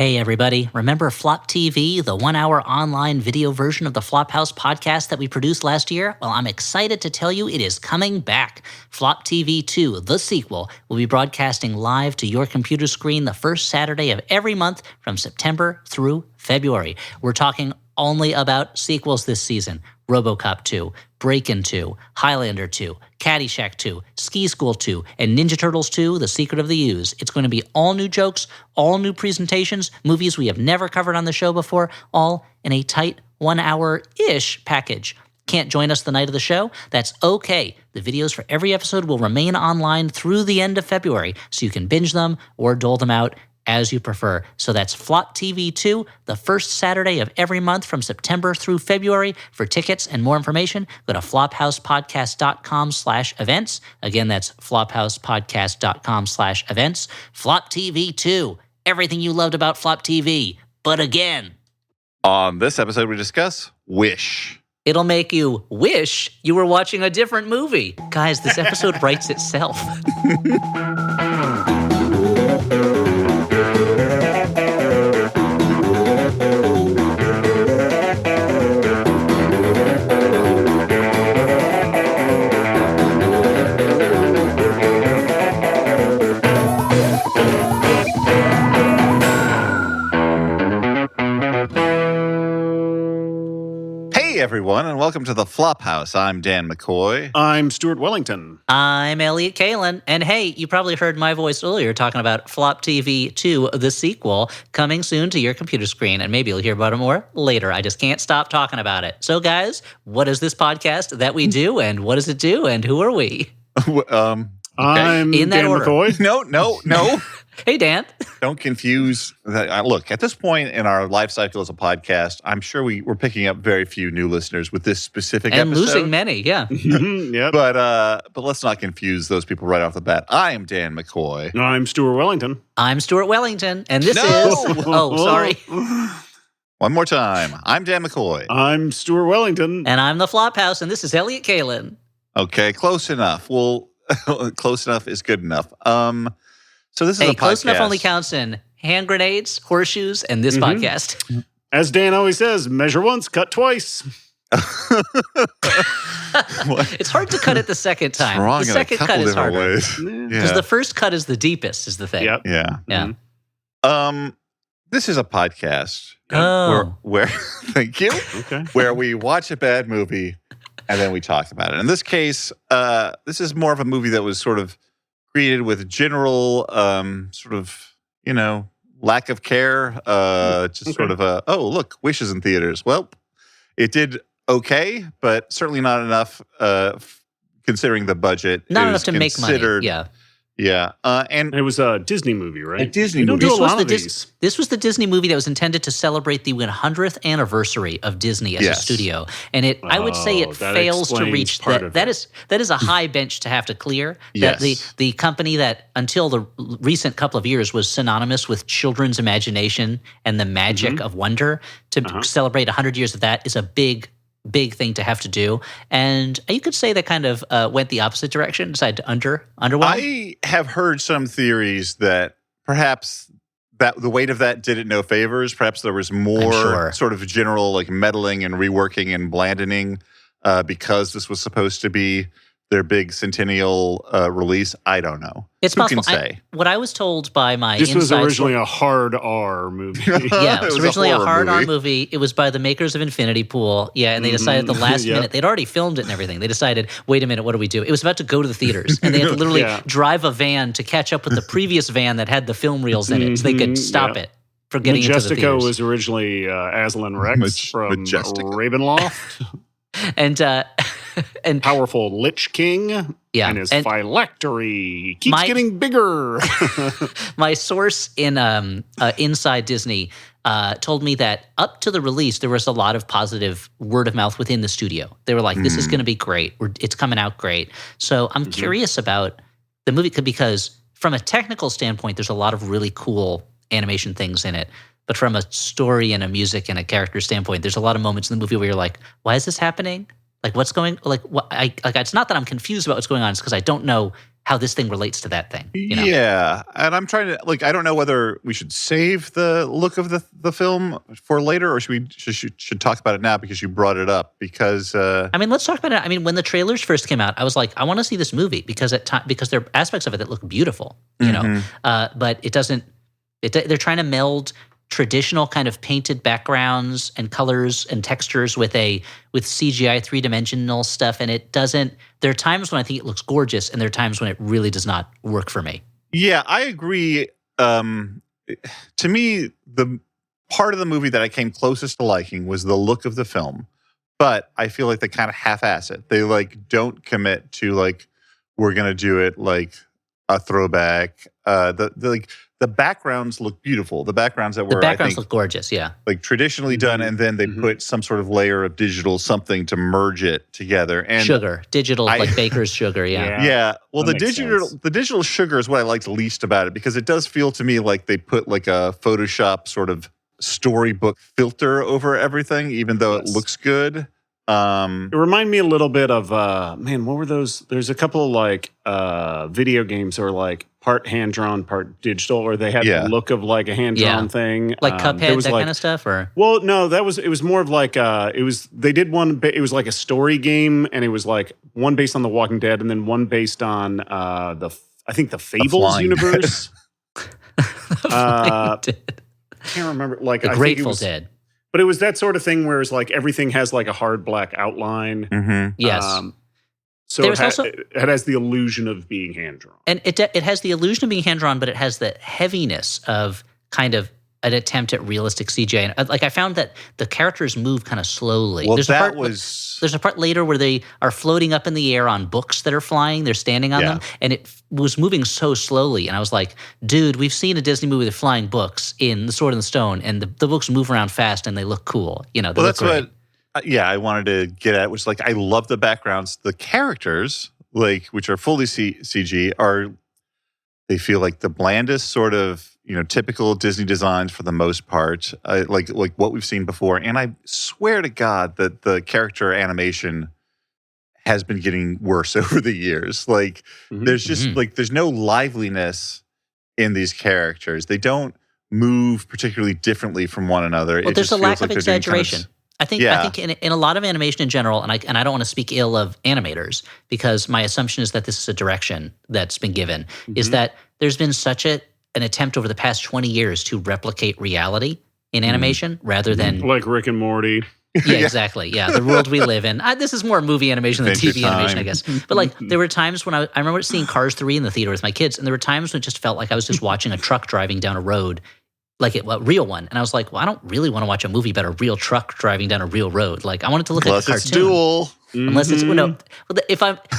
Hey everybody, remember Flop TV, the 1-hour online video version of the Flophouse podcast that we produced last year? Well, I'm excited to tell you it is coming back. Flop TV 2, the sequel, will be broadcasting live to your computer screen the first Saturday of every month from September through February. We're talking only about sequels this season. RoboCop 2, Breakin' 2, Highlander 2, Caddyshack 2, Ski School 2, and Ninja Turtles 2, The Secret of the Ooze. It's going to be all new jokes, all new presentations, movies we have never covered on the show before, all in a tight 1-hour-ish package. Can't join us the night of the show? That's okay. The videos for every episode will remain online through the end of February, so you can binge them or dole them out as you prefer. So that's Flop TV 2, the first Saturday of every month from September through February. For tickets and more information, go to flophousepodcast.com/events. Again, that's flophousepodcast.com/events. Flop TV 2, everything you loved about Flop TV, but again. On this episode, we discuss Wish. It'll make you wish you were watching a different movie. Guys, this episode writes itself. Hey, everyone, and welcome to the Flophouse. I'm Dan McCoy. I'm Stuart Wellington. I'm Elliot Kalin. And hey, you probably heard my voice earlier talking about Flop TV 2, the sequel, coming soon to your computer screen. And maybe you'll hear about it more later. I just can't stop talking about it. So, guys, what is this podcast that we do, and what does it do, and who are we? I'm In that Dan order. McCoy. No. Hey, Dan. Don't confuse. Look, at this point in our life cycle as a podcast, I'm sure we're picking up very few new listeners with this specific And episode. losing many, yeah. Yep. But let's not confuse those people right off the bat. I am Dan McCoy. I'm Stuart Wellington. I'm Stuart Wellington, and this No! is... Oh, sorry. One more time. I'm Dan McCoy. I'm Stuart Wellington. And I'm the Flophouse, and this is Elliot Kalin. Okay, close enough. Well, close enough is good enough. So this is Hey, a podcast. close enough only counts in hand grenades, horseshoes, and this podcast. As Dan always says, measure once, cut twice. It's hard to cut it the second time. It's wrong The in a second couple cut is different harder. ways. Because Yeah. the first cut is the deepest, is the thing. Yep. Yeah. Yeah. This is a podcast Oh. where thank you, Okay. where we watch a bad movie and then we talk about it. In this case, this is more of a movie that was sort of created with general sort of, lack of care. Just sort of look, Wish is in theaters. Well, it did okay, but certainly not enough considering the budget. Not It enough was to make money. considered- Yeah. Yeah. And It was a Disney movie, right? A Disney we don't movie. do a This was lot the of these. This was the Disney movie that was intended to celebrate the 100th anniversary of Disney as a Yes. studio, and I would say it that fails to explains reach part that. of That it. is a high bench to have to clear. Yes. That the company that until the recent couple of years was synonymous with children's imagination and the magic of wonder, to celebrate 100 years of that is a big thing to have to do. And you could say that kind of went the opposite direction, decided to underwhelm. I have heard some theories that perhaps that the weight of that did it no favors. Perhaps there was more sure. sort of general like meddling and reworking and blandening because this was supposed to be their big centennial release. I don't know. It's Who possible. can say? What I was told by my This was inside originally a hard R movie. Yeah, it was originally a horror hard-on movie. It was by the makers of Infinity Pool. Yeah, and they decided at the last Yep. minute, they'd already filmed it and everything. They decided, wait a minute, what do we do? It was about to go to the theaters, and they had to literally Yeah. drive a van to catch up with the previous van that had the film reels in it so they could stop yeah. it from getting into the Majestica theaters. was originally Aslan Rex from Majestica. Ravenloft. and Powerful Lich King. Yeah, And his and- phylactery keeps My- getting bigger. my source in Inside Disney told me that up to the release, there was a lot of positive word of mouth within the studio. They were like, this is going to be great. It's coming out great. So I'm curious about the movie because from a technical standpoint, there's a lot of really cool animation things in it. But from a story and a music and a character standpoint, there's a lot of moments in the movie where you're like, why is this happening? Like, what's going? Like, what? It's not that I'm confused about what's going on. It's because I don't know how this thing relates to that thing. You know? Yeah, and I'm trying to I don't know whether we should save the look of the film for later, or should talk about it now because you brought it up. Because I mean, let's talk about it. I mean, when the trailers first came out, I was like, I want to see this movie because because there are aspects of it that look beautiful, you know, but it doesn't. They're trying to meld traditional kind of painted backgrounds and colors and textures with CGI 3-dimensional stuff, and it doesn't. There are times when I think it looks gorgeous, and there are times when it really does not work for me. Yeah, I agree. To me, the part of the movie that I came closest to liking was the look of the film, but I feel like they kind of half-ass it. They don't commit to we're gonna do it like a throwback. The backgrounds look beautiful. The backgrounds that were, the backgrounds look gorgeous, yeah. Traditionally done, and then they put some sort of layer of digital something to merge it together. And sugar, digital, like baker's sugar, yeah. Yeah. Well, the sense. digital sugar is what I liked least about it because it does feel to me like they put a Photoshop sort of storybook filter over everything, even though it looks good. It reminded me a little bit of what were those? There's a couple video games that were part hand drawn, part digital, or they had the look of a hand drawn thing, like Cuphead, that kind of stuff. Or well, no, it was more of they did one. It was like a story game, and it was one based on The Walking Dead, and then one based on I think the Fables universe. I can't remember. The Grateful Dead. But it was that sort of thing where it's everything has a hard black outline. Mm-hmm. Yes. So it has the illusion of being hand drawn. And it has the illusion of being hand drawn, but it has the heaviness of kind of an attempt at realistic CGI. And I found that the characters move kind of slowly. Well, there's a part later where they are floating up in the air on books that are flying. They're standing on them, and it was moving so slowly. And I was like, dude, we've seen a Disney movie with flying books in The Sword and the Stone, and the books move around fast and they look cool. You know, that's great. I wanted to get at, which I love the backgrounds. The characters, which are fully CG, they feel like the blandest sort of, typical Disney designs for the most part, like what we've seen before. And I swear to God that the character animation has been getting worse over the years. There's just there's no liveliness in these characters. They don't move particularly differently from one another. Well, there's a lack of exaggeration. I think in a lot of animation in general, and I don't want to speak ill of animators because my assumption is that this is a direction that's been given, is that there's been such an attempt over the past 20 years to replicate reality in animation rather than like Rick and Morty. Yeah, exactly. Yeah, the world we live in. This is more movie animation than TV animation, I guess. But there were times when I remember seeing Cars 3 in the theater with my kids, and there were times when it just felt like I was just watching a truck driving down a road. A real one. And I was like, well, I don't really want to watch a movie about a real truck driving down a real road. I want it to look like a cartoon. Unless it's dual. Unless it's,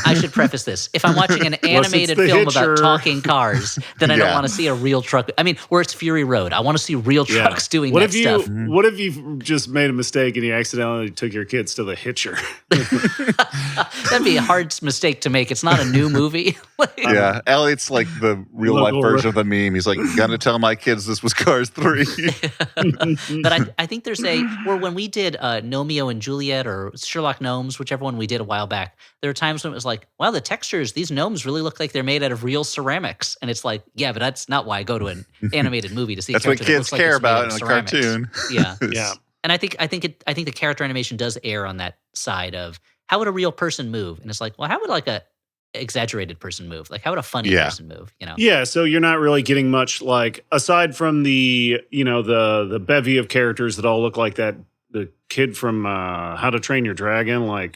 I should preface this. If I'm watching an animated film about talking cars, then I don't want to see a real truck. I mean, where it's Fury Road. I want to see real trucks doing that stuff. What if you just made a mistake and you accidentally took your kids to The Hitcher? That'd be a hard mistake to make. It's not a new movie. Elliot's the real life version of the meme. He's gonna tell my kids this was Cars 3. But I think there's when we did Gnomeo and Juliet or Sherlock Gnomes, whichever one we did a while back, there were times when it was wow, the textures, these gnomes really look like they're made out of real ceramics. And it's but that's not why I go to an animated movie to see. That's what kids care about in a cartoon. Yeah. And I think the character animation does err on that side of how would a real person move? And it's how would a exaggerated person move? How would a funny person move? Yeah, so you're not really getting much aside from the the bevy of characters that all look like that the kid from How to Train Your Dragon,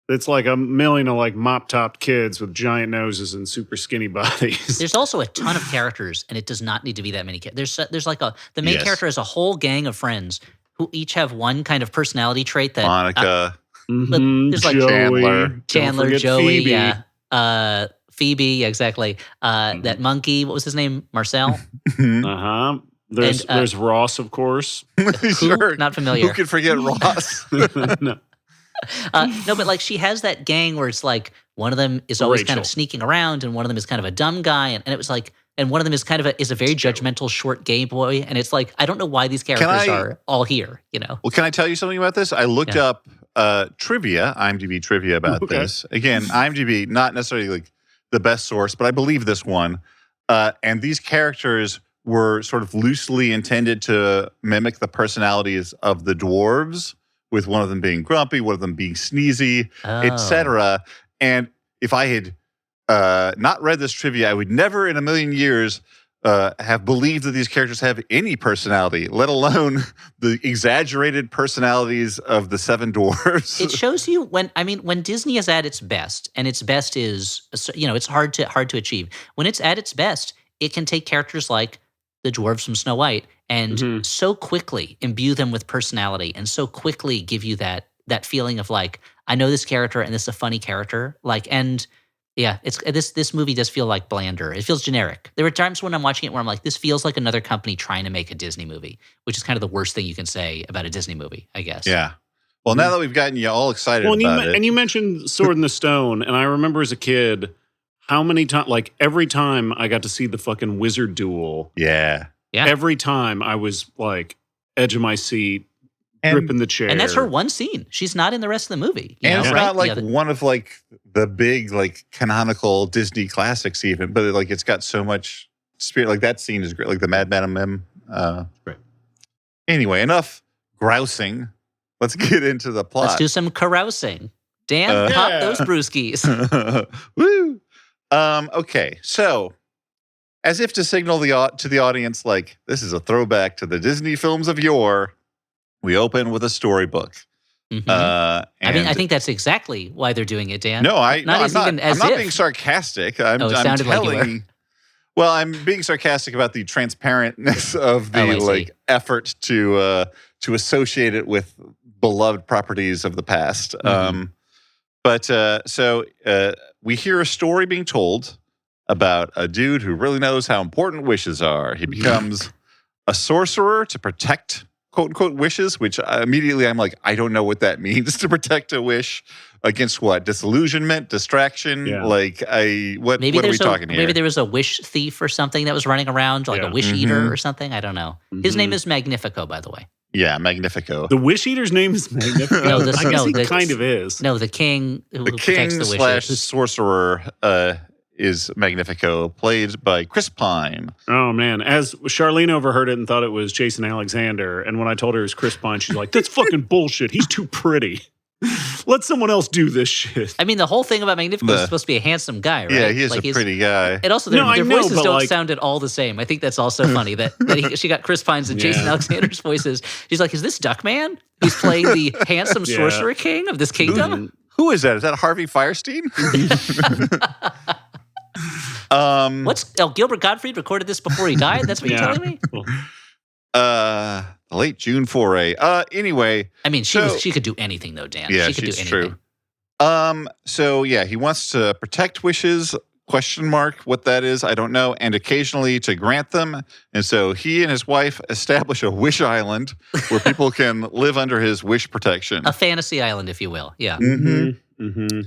it's a million of mop-topped kids with giant noses and super skinny bodies. There's also a ton of characters, and it does not need to be that many. There's the main character has a whole gang of friends who each have one kind of personality trait that Monica, there's Chandler, Joey, Phoebe. Phoebe, exactly. That monkey, what was his name? Marcel. There's Ross, of course. Sure. Not familiar. Who could forget Ross? No. No, but she has that gang where it's one of them is always kind of sneaking around, and one of them is kind of a dumb guy, and it was and one of them is kind of a very judgmental short gay boy, and it's I don't know why these characters are all here. Well, can I tell you something about this? I looked up IMDb trivia about this. Again, IMDb, not necessarily the best source, but I believe this one. And these characters were sort of loosely intended to mimic the personalities of the dwarves, with one of them being grumpy, one of them being sneezy, etc. And if I had not read this trivia, I would never in a million years have believed that these characters have any personality, let alone the exaggerated personalities of the seven dwarves. It shows you when Disney is at its best, and its best is, it's hard to achieve. When it's at its best, it can take characters like the dwarves from Snow White and so quickly imbue them with personality, and so quickly give you that feeling of like, I know this character and this is a funny character. Yeah, this movie does feel like blander. It feels generic. There were times when I'm watching it where I'm like, this feels like another company trying to make a Disney movie, which is kind of the worst thing you can say about a Disney movie, I guess. Yeah. Well, now that we've gotten you all excited about it. And you mentioned Sword in the Stone, and I remember as a kid, how many times, like every time I got to see the fucking wizard duel. Yeah. Every time I was like, edge of my seat, gripping the chair. And that's her one scene. She's not in the rest of the movie. It's not like one of like the big like canonical Disney classics even, but like it's got so much spirit. Like that scene is great. Like the Mad Madam Mim. Right. Anyway, enough grousing. Let's get into the plot. Let's do some carousing. Dan, pop those brewskis. Woo. Okay, so as if to signal to the audience, like this is a throwback to the Disney films of yore, we open with a storybook. Mm-hmm. I think that's exactly why they're doing it, Dan. No, I'm not being sarcastic. I'm sounded telling. Like you were. Well, I'm being sarcastic about the transparentness of the effort to associate it with beloved properties of the past. Mm-hmm. So we hear a story being told about a dude who really knows how important wishes are. He becomes a sorcerer to protect quote unquote wishes, which immediately I'm like, I don't know what that means, to protect a wish against what? Disillusionment, distraction? Yeah. Like what are we talking here? Maybe there was a wish thief or something that was running around, like a wish eater or something. I don't know. His name is Magnifico, by the way. Yeah, Magnifico. The wish eater's name is Magnifico. I guess he kind of is. No, the king who protects the wishes. / sorcerer is Magnifico, played by Chris Pine. Oh, man. As Charlene overheard it and thought it was Jason Alexander, and when I told her it was Chris Pine, she's like, that's fucking bullshit. He's too pretty. Let someone else do this shit. I mean, the whole thing about Magnifico is supposed to be a handsome guy, right? Yeah, he is a pretty guy. And also, their voices don't sound at all the same. I think that's also funny that she got Chris Pine's and Jason Alexander's voices. She's like, is this Duckman? Who's playing the handsome sorcerer king of this kingdom? Who is that? Is that Harvey Firestein? Gilbert Gottfried recorded this before he died? That's what you're telling me? Late June foray. Anyway. I mean, she could do anything though, Dan. Yeah, she could do anything. True. So yeah, he wants to protect wishes, ? What that is, I don't know, and occasionally to grant them. And so he and his wife establish a wish island where people can live under his wish protection. A fantasy island, if you will. Yeah. Mm-hmm. Mm-hmm.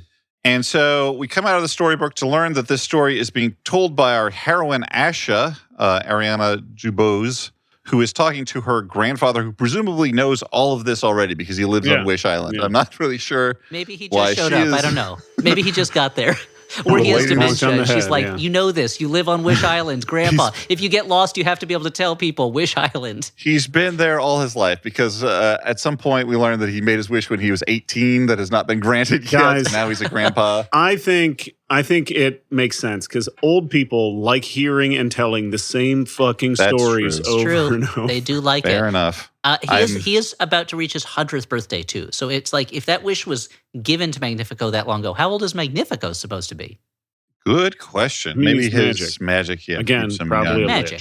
And so we come out of the storybook to learn that this story is being told by our heroine, Asha, Ariana Jubose, who is talking to her grandfather, who presumably knows all of this already because he lives on Wish Island. I'm not really sure. Maybe he just showed up. I don't know. Maybe he just got there. Or he has dementia. She's like, you know this. You live on Wish Island, Grandpa. If you get lost, you have to be able to tell people Wish Island. He's been there all his life because at some point we learned that he made his wish when he was 18 that has not been granted yet. Guys, now he's a grandpa. I think it makes sense because old people like hearing and telling the same fucking stories over and over. They do like it. Fair enough. He is about to reach his 100th birthday, too. So it's like, if that wish was given to Magnifico that long ago, how old is Magnifico supposed to be? Good question. Maybe his magic. Yeah, again, probably a magic.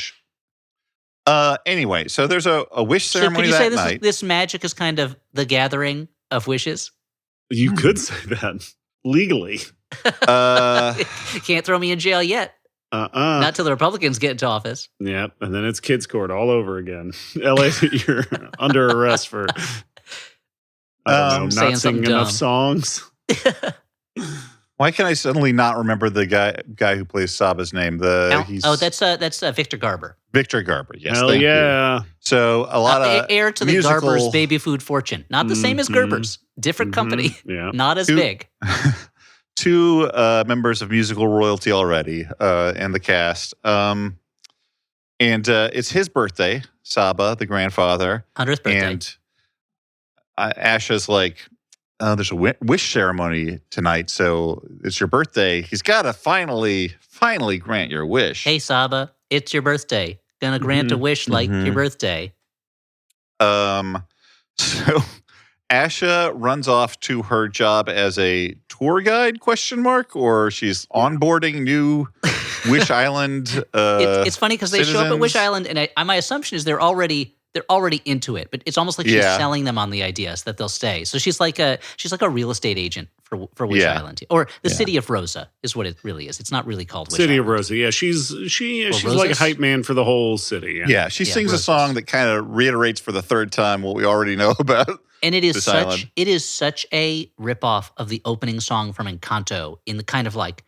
Witch. Anyway, so there's a wish ceremony that night. Could you say this magic is kind of the gathering of wishes? You could say that legally. Can't throw me in jail yet. Not till the Republicans get into office. Yeah, and then it's kids' court all over again. LA, you're under arrest for not singing enough songs. Why can I suddenly not remember the guy who plays Saba's name? That's Victor Garber. Victor Garber, yes. Hell yeah. So a lot of heir to the Garber's baby food fortune. Not the same as Gerber's. Different company. Yeah. Not as big. two members of musical royalty already in the cast. And it's his birthday, Saba, the grandfather. 100th birthday. And Asha's like, there's a wish ceremony tonight, so it's your birthday. He's got to finally grant your wish. Hey, Saba, it's your birthday. Gonna grant a wish like your birthday. So Asha runs off to her job as a tour guide, or she's onboarding new Wish Island It's funny because they show up at Wish citizens. Island, and my assumption is they're already into it, but it's almost like she's Yeah. selling them on the idea so that they'll stay. So she's like a real estate agent for Wish Yeah. Island, or the Yeah. city of Rosa is what it really is. It's not really called Wish City Island. of Rosa. Yeah, she's like a Roses? hype man for the whole city. Yeah, she sings Roses. a song that kind of reiterates for the third time what we already know about. And it is This such island. a ripoff of the opening song from Encanto in the kind of like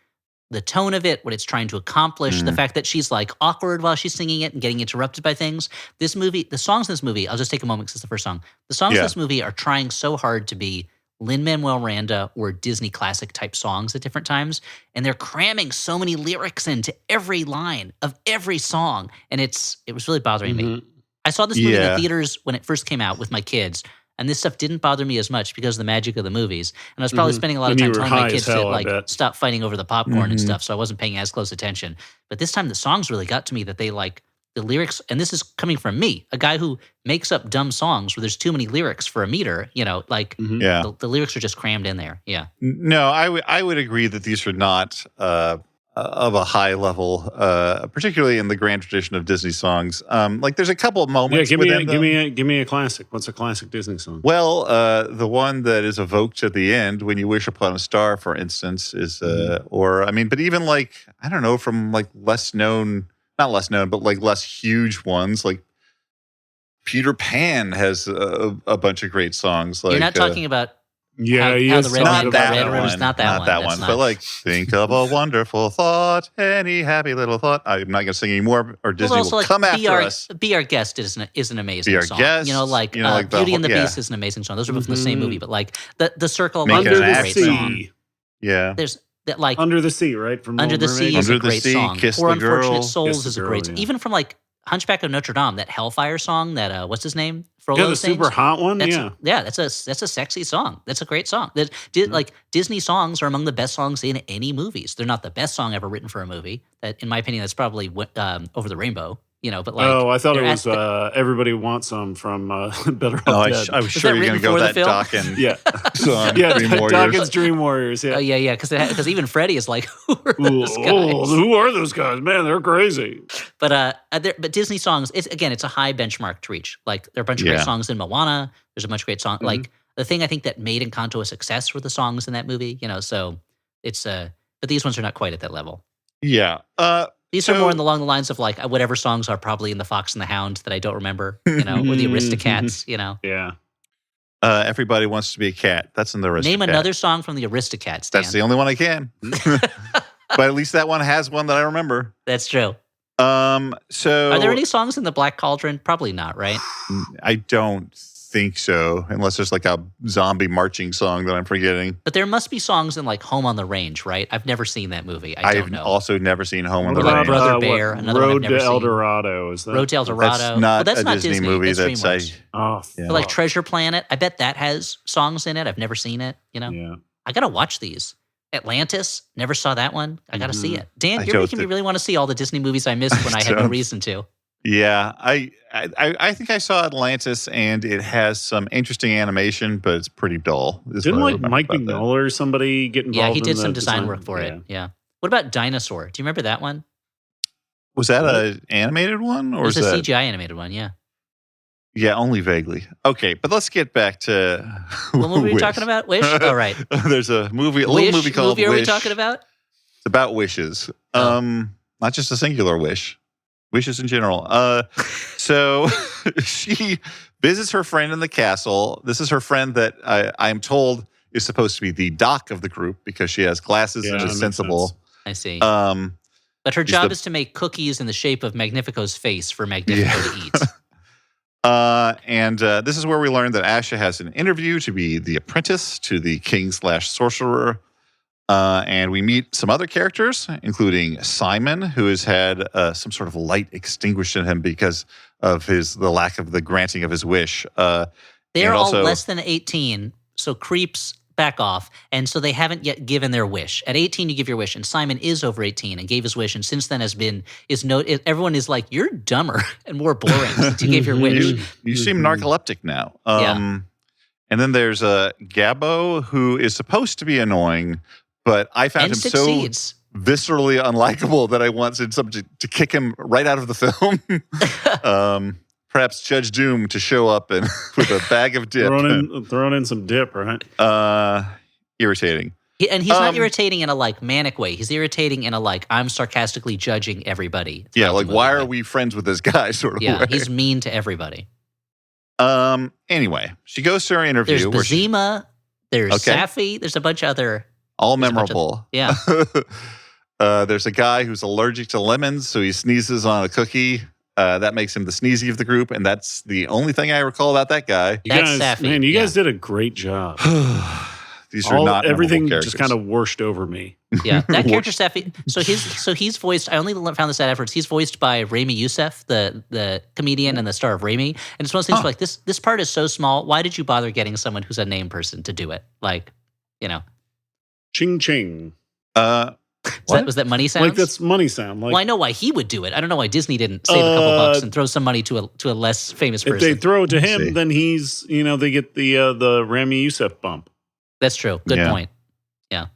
the tone of it, what it's trying to accomplish, the fact that she's like awkward while she's singing it and getting interrupted by things. This movie, the songs in this movie, I'll just take a moment because it's the first song. The songs in Yeah. this movie are trying so hard to be Lin-Manuel Miranda or Disney classic type songs at different times, and they're cramming so many lyrics into every line of every song, and it was really bothering me. I saw this movie in the Yeah. theaters when it first came out with my kids, and this stuff didn't bother me as much because of the magic of the movies. And I was probably spending a lot of And you time were telling my high kids as to hell, I like bet. stop fighting over the popcorn and stuff, so I wasn't paying as close attention. But this time the songs really got to me that they like the lyrics, and this is coming from me, a guy who makes up dumb songs where there's too many lyrics for a meter, like Yeah. the lyrics are just crammed in there. Yeah. No, I would agree that these are not of a high level, particularly in the grand tradition of Disney songs. Like there's a couple of Yeah, moments. give within them. me a classic. What's a classic Disney song? Well, the one that is evoked at the end, "When You Wish Upon a Star," for instance, is but even like I don't know, from like not less known, but like less huge ones, like Peter Pan has a bunch of great songs. Like You're not talking about Yeah, how yes, the Red not Man- that Red one, River's not that one. That's not- but like think of a wonderful thought, any happy little thought. I'm not going to sing anymore, or Disney will come after us. Be Our Guest is an amazing Be Our song. Guest, Like the Beauty and the whole- Beast is an amazing song. Those are both from the same movie, but like the Circle of Make Life it is an a Under the great accent. song. Sea. Yeah, There's that like Under the Sea, right? From Under the Little Sea Mermaid. is a Under the great Sea, song. Kiss Poor the Girl. Unfortunate Kiss Souls the is a Girl, great yeah. even from like Hunchback of Notre Dame, that Hellfire song that what's his name? Frollo Yeah, the sings. super hot one. That's Yeah. that's a sexy song. That's a great song. Like Disney songs are among the best songs in any movies. They're not the best song ever written for a movie. That, in my opinion, that's probably Over the Rainbow. But like, I thought it they're was Everybody Wants Some from Better Off Oh, Dead. I was sure that you were going written to go for with the that film? Dokken yeah, song, yeah, Dream Warriors. Dawkins Dream Warriors. Yeah. yeah, because even Freddie is like, who are those guys? Who are those guys? Man, they're crazy. But Disney songs, it's a high benchmark to reach. Like there are a bunch of great Yeah. songs in Moana. There's a bunch of great songs. Like the thing I think that made Encanto a success were the songs in that movie. So it's but these ones are not quite at that level. Yeah. These are more along the lines of like whatever songs are probably in The Fox and the Hound that I don't remember, or the Aristocats, Yeah. Everybody Wants to Be a Cat. That's in the Aristocat. Name another song from the Aristocats, Dan. That's the only one I can. But at least that one has one that I remember. That's true. So Are there any songs in The Black Cauldron? Probably not, right? I don't think so, unless there's like a zombie marching song that I'm forgetting. But there must be songs in like Home on the Range, right? I've never seen that movie. I don't I've know. also never seen Home on What the about Range. Brother Bear, another one I've Road never to El seen. Dorado? Is that Road to El Dorado. That's not that's a not Disney Disney. movie. That's That's DreamWorks. Oh, Yeah. But like Treasure Planet, I bet that has songs in it. I've never seen it. yeah. I gotta watch these. Atlantis, never saw that one. I gotta see it. Dan, I you're don't making me think- really want to see all the Disney movies I missed when I had no don't. reason to. Yeah, I think I saw Atlantis, and it has some interesting animation, but it's pretty dull. is Didn't what I like remember Mike about that. Mignola or somebody get involved? Yeah, he in did the some design work for it. Yeah. What about Dinosaur? Do you remember that one? Was that an animated one, It or was is a that? CGI animated one. Yeah. Yeah, only vaguely. Okay, but let's get back to What movie are we Wish. talking about? Wish. All right. There's a movie, a Wish little movie called are Wish. we talking about? It's about wishes. Oh. Not just a singular wish. Wishes in general. So she visits her friend in the castle. This is her friend that I'm told is supposed to be the doc of the group because she has glasses Yeah, and that is makes sensible. sense. I see. But But her he's job the- is to make cookies in the shape of Magnifico's face for Magnifico to eat. And this is where we learn that Asha has an interview to be the apprentice to the king/sorcerer. And we meet some other characters, including Simon, who has had some sort of light extinguished in him because of the lack of the granting of his wish. They're all also, less than 18, so creeps back off, and so they haven't yet given their wish. At 18, you give your wish, and Simon is over 18 and gave his wish, and since then everyone is like, you're dumber and more boring since you gave your wish. You seem narcoleptic now. Yeah. And then there's Gabbo, who is supposed to be annoying, but I found him succeeds. so viscerally unlikable that I wanted somebody to kick him right out of the film. Perhaps Judge Doom to show up and with a bag of dip. Throwing in some dip, right? Irritating. And he's not irritating in a like manic way. He's irritating in a like, I'm sarcastically judging everybody. Yeah, like why are we friends with this guy sort of way. He's mean to everybody. Anyway, she goes to her interview. There's Bazima, there's Safi, there's a bunch of other. All memorable. Yeah. There's a guy who's allergic to lemons, so he sneezes on a cookie. That makes him the sneezy of the group, and that's the only thing I recall about that guy. That's Safi. Man, you guys did a great job. These are not everything characters. just kind of washed over me. Yeah, that character Safi. So he's voiced. I only found this out afterwards. He's voiced by Rami Youssef, the comedian and the star of Rami. And it's one of those things where, like this part is so small. Why did you bother getting someone who's a name person to do it? Like, Ching ching. Was that money sounds? Like that's money sound. Like, well, I know why he would do it. I don't know why Disney didn't save a couple bucks and throw some money to a less famous person. If they throw it to him, then he's they get the Rami Youssef bump. That's true. Good point. Yeah.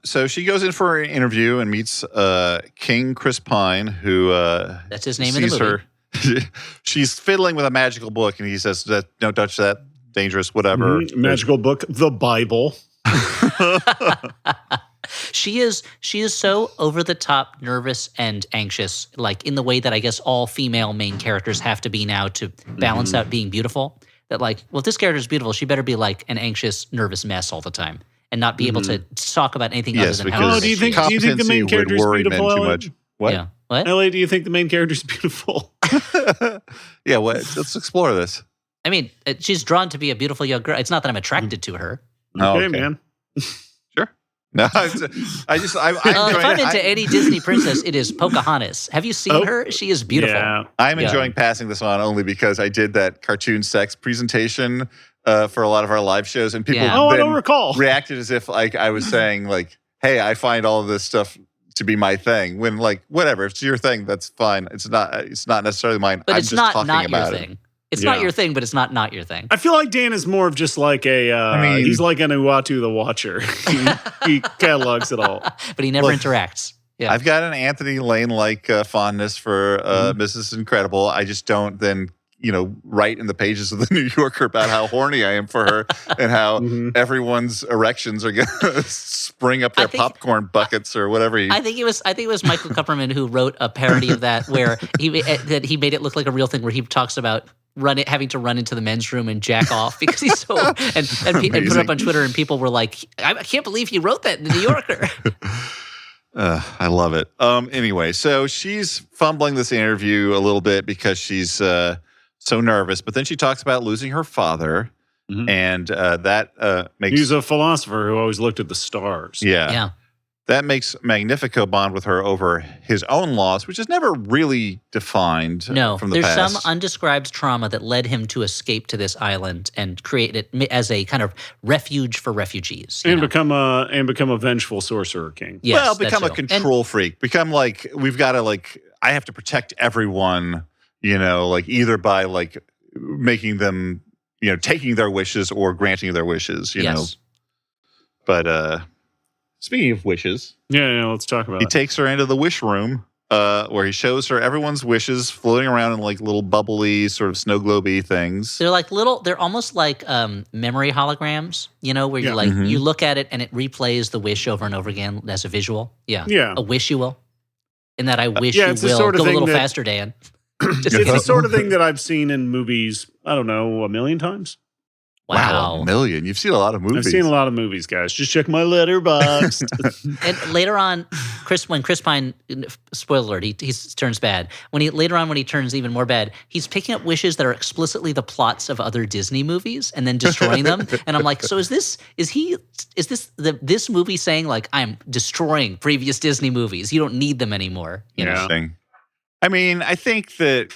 So she goes in for an interview and meets King Chris Pine, who that's his name in the movie. She's fiddling with a magical book, and he says, "Don't touch that. Dangerous. Whatever." Magical book, the Bible. She is so over the top nervous and anxious, like in the way that I guess all female main characters have to be now to balance out being beautiful. That like, well, if this character is beautiful, she better be like an anxious, nervous mess all the time and not be able to talk about anything other than how. Oh, do you think the main character is beautiful? Too much. What? Yeah. What? LA, do you think the main character is beautiful? Yeah. What? Let's explore this. I mean, she's drawn to be a beautiful young girl. It's not that I'm attracted to her. Okay, man. Sure. No, if I'm into any Disney princess, it is Pocahontas. Have you seen her? She is beautiful. Yeah. I'm enjoying passing this on only because I did that cartoon sex presentation for a lot of our live shows, and people I don't recall. reacted as if like I was saying like, "Hey, I find all of this stuff to be my thing." When like whatever, if it's your thing, that's fine. It's not necessarily mine. But I'm it's just not talking about your it. thing. It's not your thing, but it's not your thing. I feel like Dan is more of just like he's like an Uatu the Watcher. he catalogs it all. But he never interacts. Yeah. I've got an Anthony Lane-like fondness for Mrs. Incredible. I just don't then, write in the pages of the New Yorker about how horny I am for her and how everyone's erections are going to spring up their popcorn buckets or whatever. I think it was Michael Kupperman who wrote a parody of that where he made it look like a real thing where he talks about having to run into the men's room and jack off because he's so and put it up on Twitter and people were like, I can't believe he wrote that in the New Yorker. I love it. Anyway, so she's fumbling this interview a little bit because she's so nervous, but then she talks about losing her father, and that makes... He's a philosopher who always looked at the stars. Yeah. That makes Magnifico bond with her over his own loss, which is never really defined from the past. There's some undescribed trauma that led him to escape to this island and create it as a kind of refuge for refugees. And become a vengeful sorcerer king. Yes, well, become a control freak. Become like, we've got to like, I have to protect everyone, like either by like making them, taking their wishes or granting their wishes, you know. But, speaking of wishes. Yeah, let's talk about it. He takes her into the wish room where he shows her everyone's wishes floating around in like little bubbly sort of snow globy things. They're like they're almost like memory holograms, where you you look at it and it replays the wish over and over again as a visual. Yeah. Yeah. A wish you will. And that I wish you will. Sort of go a little faster, Dan. It's the sort of thing that I've seen in movies, I don't know, 1 million times. Wow, Wow. $1 million. You've seen a lot of movies. I've seen a lot of movies, guys. Just check my letterbox. And later on, when Chris Pine, spoiler alert, he turns bad. Later on when he turns even more bad, he's picking up wishes that are explicitly the plots of other Disney movies and then destroying them. And I'm like, so is this this movie saying like I'm destroying previous Disney movies? You don't need them anymore. You know? Interesting. I mean, I think that,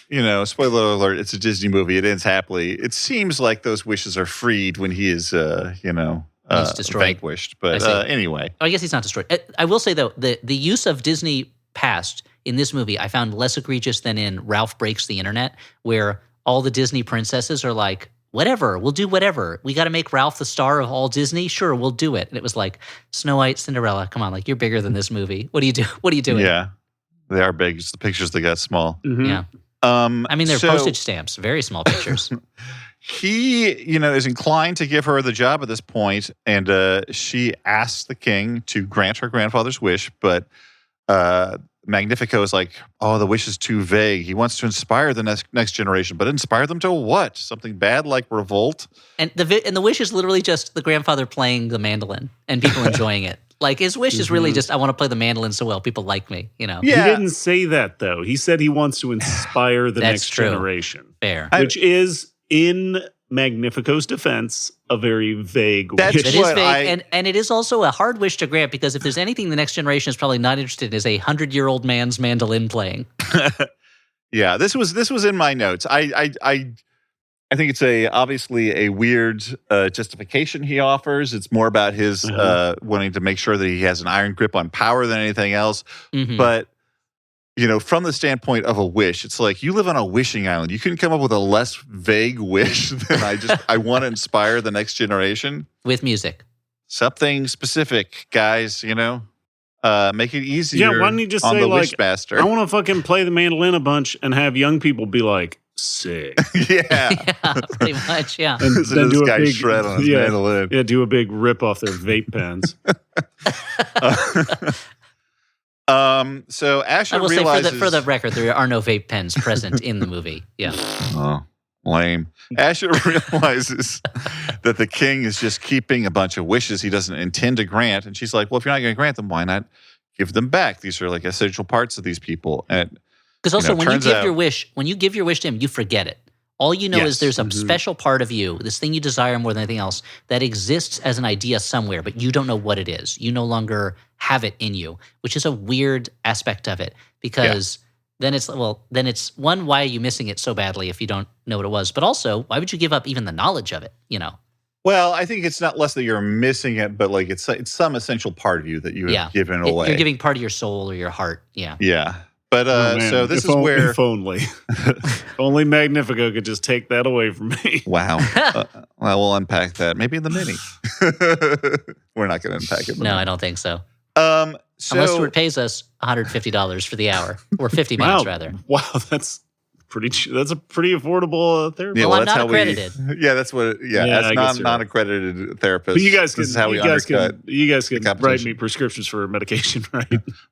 spoiler alert, it's a Disney movie. It ends happily. It seems like those wishes are freed when he is, He's destroyed. vanquished. But anyway. I guess he's not destroyed. I will say, though, the use of Disney past in this movie I found less egregious than in Ralph Breaks the Internet, where all the Disney princesses are like, whatever, we'll do whatever. We got to make Ralph the star of all Disney? Sure, we'll do it. And it was like, Snow White, Cinderella, come on, like, you're bigger than this movie. What are you doing? Yeah, they are big. It's the pictures that got small. Mhm. Yeah. I mean, they're postage stamps, very small pictures. He, is inclined to give her the job at this point, and she asks the king to grant her grandfather's wish, but Magnifico is like, oh, the wish is too vague. He wants to inspire the next generation, but inspire them to what? Something bad like revolt? And the wish is literally just the grandfather playing the mandolin and people enjoying it. Like, his wish is really just, I want to play the mandolin so well people like me, Yeah. He didn't say that, though. He said he wants to inspire the That's next true. generation. Fair. Which is, in Magnifico's defense, a very vague That's wish. It is what vague, and it is also a hard wish to grant, because if there's anything the next generation is probably not interested in is a 100-year-old man's mandolin playing. Yeah, this was in my notes. I think it's obviously a weird justification he offers. It's more about his wanting to make sure that he has an iron grip on power than anything else. Mhm. But from the standpoint of a wish, it's like you live on a wishing island. You couldn't come up with a less vague wish than I want to inspire the next generation. With music. Something specific, guys. Make it easier. Yeah, why don't you just on say, the like, Wishmaster? I want to fucking play the mandolin a bunch and have young people be like, sick. Yeah. Yeah, pretty much, yeah. And Listen to this guy shred on his mandolin. Yeah, do a big rip off their vape pens. So Asher I will realizes... say, for the record, there are no vape pens present in the movie. Yeah. Oh, lame. Asher realizes that the king is just keeping a bunch of wishes he doesn't intend to grant. And she's like, well, if you're not going to grant them, why not give them back? These are like essential parts of these people. And Because also, when you turns give out- your wish, to him, you forget it. All you know Yes. is there's a special part of you, this thing you desire more than anything else, that exists as an idea somewhere, but you don't know what it is. You no longer have it in you, which is a weird aspect of it, because then it's one, why are you missing it so badly if you don't know what it was? But also, why would you give up even the knowledge of it? Well, I think it's not less that you're missing it, but like it's some essential part of you that you have given away. You're giving part of your soul or your heart. Yeah. Yeah. But Oh, man. so this If is where... If only. Only Magnifico could just take that away from me. Wow. Well, we'll unpack that. Maybe in the mini. We're not going to unpack it. No, I don't think so. So, Unless Stuart pays us $150 for the hour, or 50 minutes rather. Wow, that's that's a pretty affordable therapy. Well, I'm that's not how accredited. That's what. Yeah, Yeah, I as guess you're right. non-accredited therapist. But you guys can, this is how we you guys undercut. can, you guys can the write competition. me prescriptions for medication, right?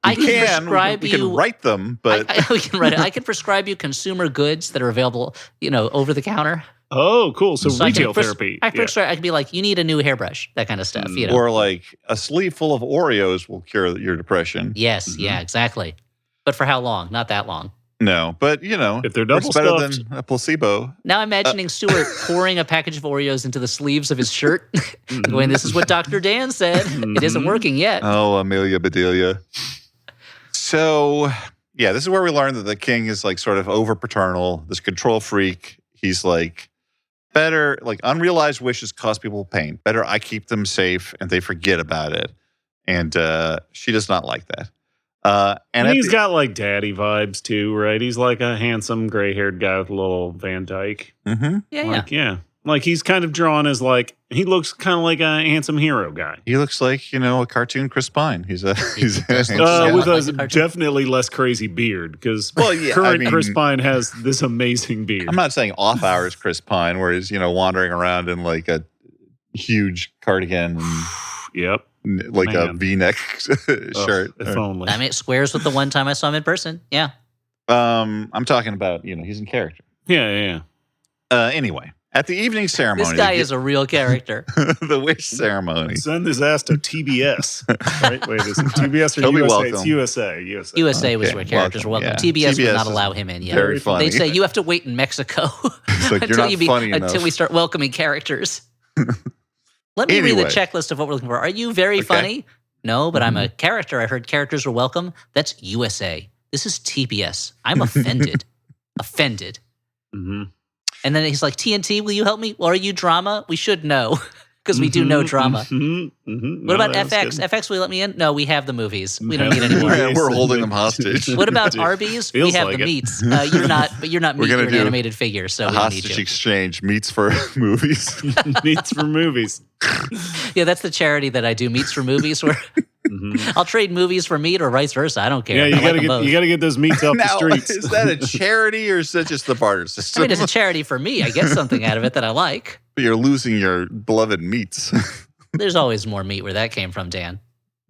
I can We prescribe we you. can write them, but we can write it. I can prescribe you consumer goods that are available, over the counter. Oh, cool. So I can retail therapy. I can be like, you need a new hairbrush, that kind of stuff. or like a sleeve full of Oreos will cure your depression. Yes, yeah, exactly. But for how long? Not that long. No, but If they're double it's better stuffed. than a placebo. Now imagining Stuart pouring a package of Oreos into the sleeves of his shirt, going, "This is what Dr. Dan said. It isn't working yet." Oh, Amelia Bedelia. So, yeah, this is where we learn that the king is like sort of over paternal, this control freak. He's like, better, like unrealized wishes cause people pain. Better I keep them safe and they forget about it. And she does not like that. And He's got like daddy vibes too, right? He's like a handsome gray-haired guy with a little Van Dyke. Mm-hmm. Yeah. Like he's kind of drawn as like, he looks kind of like a handsome hero guy. He looks like, a cartoon Chris Pine. He's a does look Yeah, With like a a cartoon. definitely less crazy beard, because Well, yeah, current I mean- Chris Pine has this amazing beard. I'm not saying off hours Chris Pine, where he's, wandering around in like a huge cardigan Yep. and like a Man. V-neck shirt. If only. I mean, it squares with the one time I saw him in person. Yeah. I'm talking about, he's in character. Yeah. Anyway, At the evening ceremony, This guy is a real character. the wish ceremony. Send his ass to TBS. Right? Wait, is it TBS or He'll be USA? welcome. It's USA. USA. USA was Okay, where characters were welcome. welcome, yeah. TBS would not is allow him in yet. Very funny. They'd say you have to wait in Mexico It's like, you're not funny enough. until we start welcoming characters. Let me read Anyway. the checklist of what we're looking for. Are you very Okay. funny? No, but I'm a character. I heard characters were welcome. That's USA. This is TBS. I'm offended. Offended. Mhm. And then he's like, TNT, will you help me? Well, are you drama? We should know because we do know drama. Mhm, mhm. What No, about that was FX? good. FX, will you let me in? No, we have the movies. We don't Yeah. need any more. Yeah, we're holding them hostage. What about Dude, Arby's? We feels have like the it. meats. You're not, but you're not We're meat. gonna You're an do animated figure, so A we don't need hostage you. exchange, meats for movies. Meats for movies. Yeah, that's the charity that I do. Meats for movies. Where Mhm. I'll trade movies for meat or vice versa. I don't care. Yeah, I you like gotta them get both. you gotta get those meats off the Now, streets. is that a charity or is that just the barter I system? mean, it's a charity for me. I get something out of it that I like. You're losing your beloved meats. There's always more meat where that came from, Dan.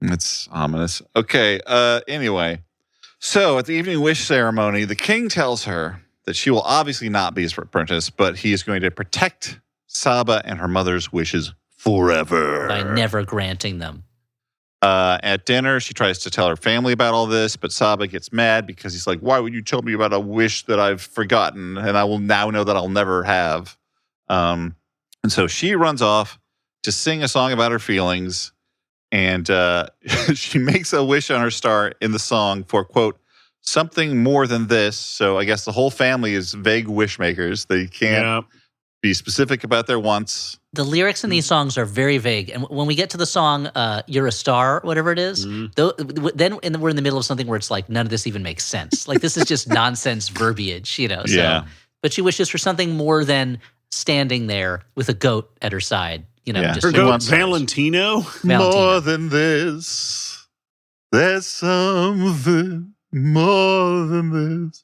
It's ominous. Okay. Anyway, so at the evening wish ceremony, the king tells her that she will obviously not be his apprentice, but he is going to protect Saba and her mother's wishes forever. By never granting them. At dinner, she tries to tell her family about all this, but Saba gets mad because he's like, "Why would you tell me about a wish that I've forgotten and I will now know that I'll never have?" And so she runs off to sing a song about her feelings, and she makes a wish on her star in the song for, quote, something more than this. So I guess the whole family is vague wish makers. They can't Yeah. be specific about their wants. The lyrics in these songs are very vague. And when we get to the song, You're a Star, whatever it is, Mhm. then we're in the middle of something where it's like, none of this even makes sense. Like, this is just nonsense verbiage, you know? So, Yeah. But she wishes for something more than standing there with a goat at her side, you know? Yeah. Just Her She goat wants- Valentino. Valentina. More than this, there's something more than this.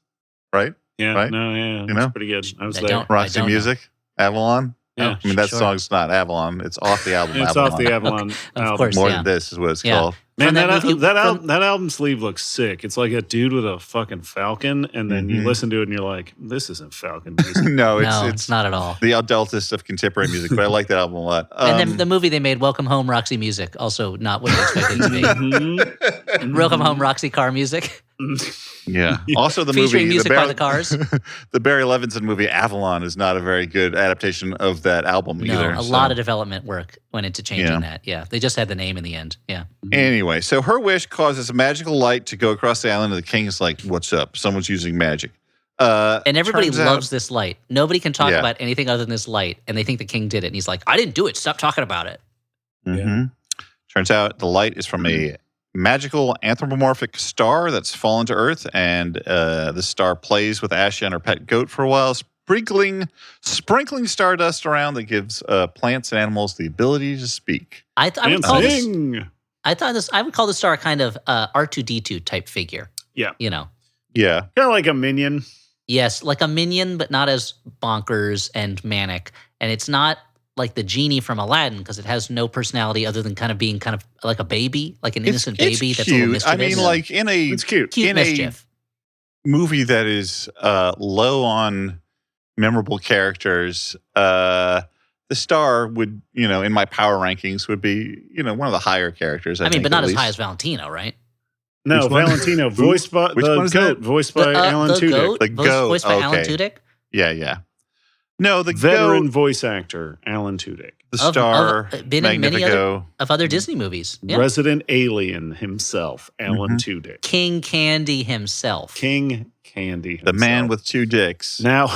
Right? Yeah, Right? no, yeah, that's know? pretty good. I was I there. don't- Roxy know. Music, Avalon. Yeah. I mean, that Sure. song's not Avalon. It's off the album. It's Avalon. off the Avalon Of album. course. More yeah. than this is what it's Yeah. called. Man, From that, that movie- that album sleeve looks sick. It's like a dude with a fucking falcon, and then you Mhm. listen to it and you're like, this isn't falcon music. No, No, it's it's not at all. the adultest of contemporary music, but I like that album a lot. And then the movie they made, Welcome Home, Roxy Music, also not what I expected it to be. Mhm. Welcome Home, Roxy Car Music, yeah. Also, the featuring movie, music by the Cars. the Barry Levinson movie Avalon is not a very good adaptation of that album No, either. a so. lot of development work went into changing Yeah. that. Yeah, they just had the name in the end. Yeah. Anyway, so her wish causes a magical light to go across the island, and the king is like, "What's up? Someone's using magic." And everybody turns out- loves this light. Nobody can talk Yeah. about anything other than this light, and they think the king did it. And he's like, I didn't do it. Stop talking about it. Mhm. Turns out the light is from a magical anthropomorphic star that's fallen to Earth, and the star plays with Asha and her pet goat for a while, sprinkling stardust around that gives plants and animals the ability to speak. I would And call this. sing. I would call the star kind of R2D2 type figure. Yeah. You know. Yeah, Kind of like a minion. Yes, like a minion, but not as bonkers and manic. And it's not like the genie from Aladdin because it has no personality other than kind of being kind of like a baby, like an innocent baby that's a little cute. I mischievous. mean, like in a It's cute. cute in a- mischief. movie that is low on memorable characters, the star would, in my power rankings, would be, one of the higher characters. I mean, think, but not at as high least. as Valentino, right? No, Which one? Valentino, voiced by Which the one is goat, that? voiced by Alan the Tudyk. goat, The goat, voiced by Alan okay. Tudyk. Yeah. No, the Veteran goat, voice actor, Alan Tudyk. the of- star, been in many Magnifico. of other Disney movies. Yeah. Resident alien himself, Alan Tudyk. King Candy himself. King Candy The man himself. with two dicks. Now,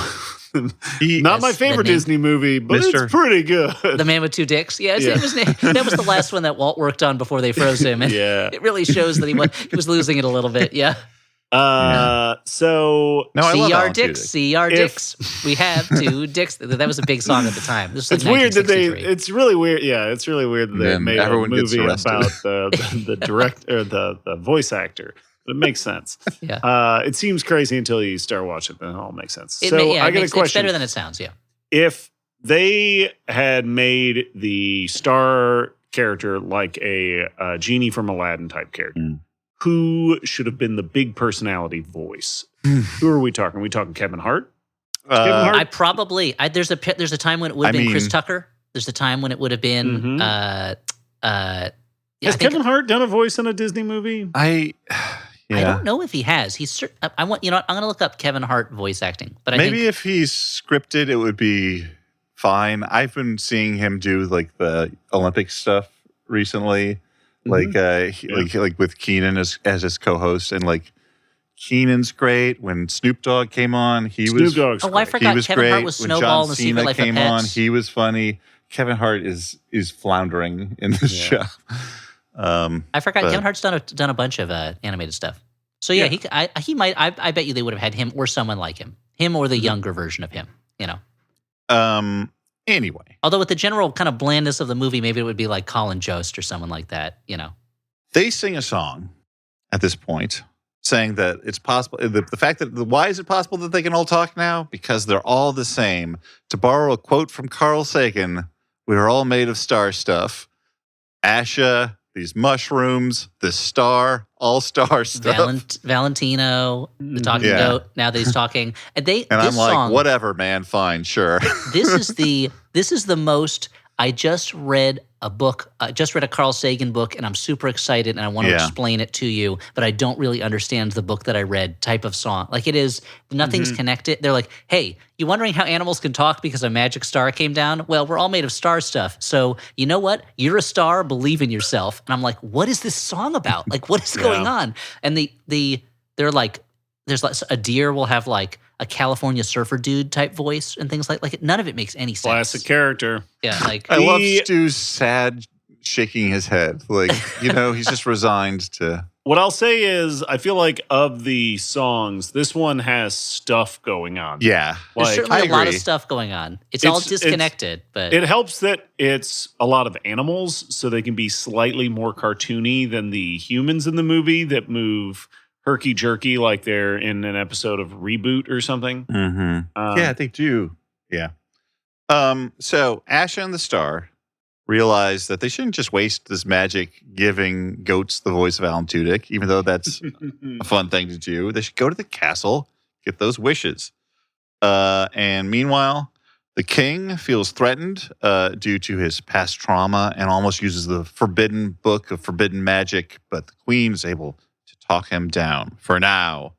He- not my Yes, favorite the name- Disney movie, but Mr. it's pretty good. The man with two dicks. Yeah, Yeah. It was, that was the last one that Walt worked on before they froze him. And Yeah. it really shows that he was losing it a little bit. Yeah. So No, I love See our Alan dicks. Tudyk. See our If- dicks. We have two dicks. That was a big song at the time. This was it's like weird that they. 1963. It's really weird. Yeah, it's really weird that they Then made a everyone gets movie arrested. about the direct or the voice actor. It makes sense. Yeah. It seems crazy until you start watching, then it all makes sense. It So may- yeah, I it got a makes- question. It's better than it sounds. Yeah. If they had made the star character like a genie from Aladdin type character, Mm. who should have been the big personality voice? Who are we talking? Are we talking Kevin Hart? Hart? There's a time when it would have been Chris Tucker. There's a time when it would have been Has Kevin Hart done a voice in a Disney movie? I don't know if he has. I'm going to look up Kevin Hart voice acting. But maybe if he's scripted, it would be fine. I've been seeing him do like the Olympic stuff recently, like with Keenan as his co-host, and like Keenan's great. When Snoop Dogg came on, Snoop Dogg's great. I forgot Kevin Hart was Snowball in The Secret Life of Pets. On, he was funny. Kevin Hart is floundering in this show. I forgot Kevin Hart's done a bunch of animated stuff. So he might. I bet you they would have had him or someone like him or the younger version of him. Anyway, although with the general kind of blandness of the movie, maybe it would be like Colin Jost or someone like that. They sing a song at this point saying that it's possible. The fact that why is it possible that they can all talk now? Because they're all the same. To borrow a quote from Carl Sagan, we are all made of star stuff. Asha, these mushrooms, this star, all star stuff. Valentino, the talking goat. Now that he's talking, and I'm like, whatever, man, fine, sure. This is the most. I just read a book. I just read a Carl Sagan book, and I'm super excited, and I want to explain it to you, but I don't really understand the book that I read type of song. Like it is, nothing's connected. They're like, hey, you wondering how animals can talk because a magic star came down? Well, we're all made of star stuff. So you know what? You're a star. Believe in yourself. And I'm like, what is this song about? Like, what is going on? And they're like, there's like a deer will have like a California surfer dude type voice and things like none of it makes any sense. Classic character. Yeah, like I love Stu's sad shaking his head. Like, he's just resigned to. What I'll say is, I feel like of the songs, this one has stuff going on. Yeah. There's certainly a lot of stuff going on. It's all disconnected, but it helps that it's a lot of animals, so they can be slightly more cartoony than the humans in the movie that move herky-jerky like they're in an episode of Reboot or something. Mm-hmm. Yeah, they do. Yeah. So Asha and the Star realize that they shouldn't just waste this magic giving goats the voice of Alan Tudyk, even though that's a fun thing to do. They should go to the castle, get those wishes. And meanwhile, the king feels threatened due to his past trauma and almost uses the forbidden book of forbidden magic, but the queen is able to talk him down for now.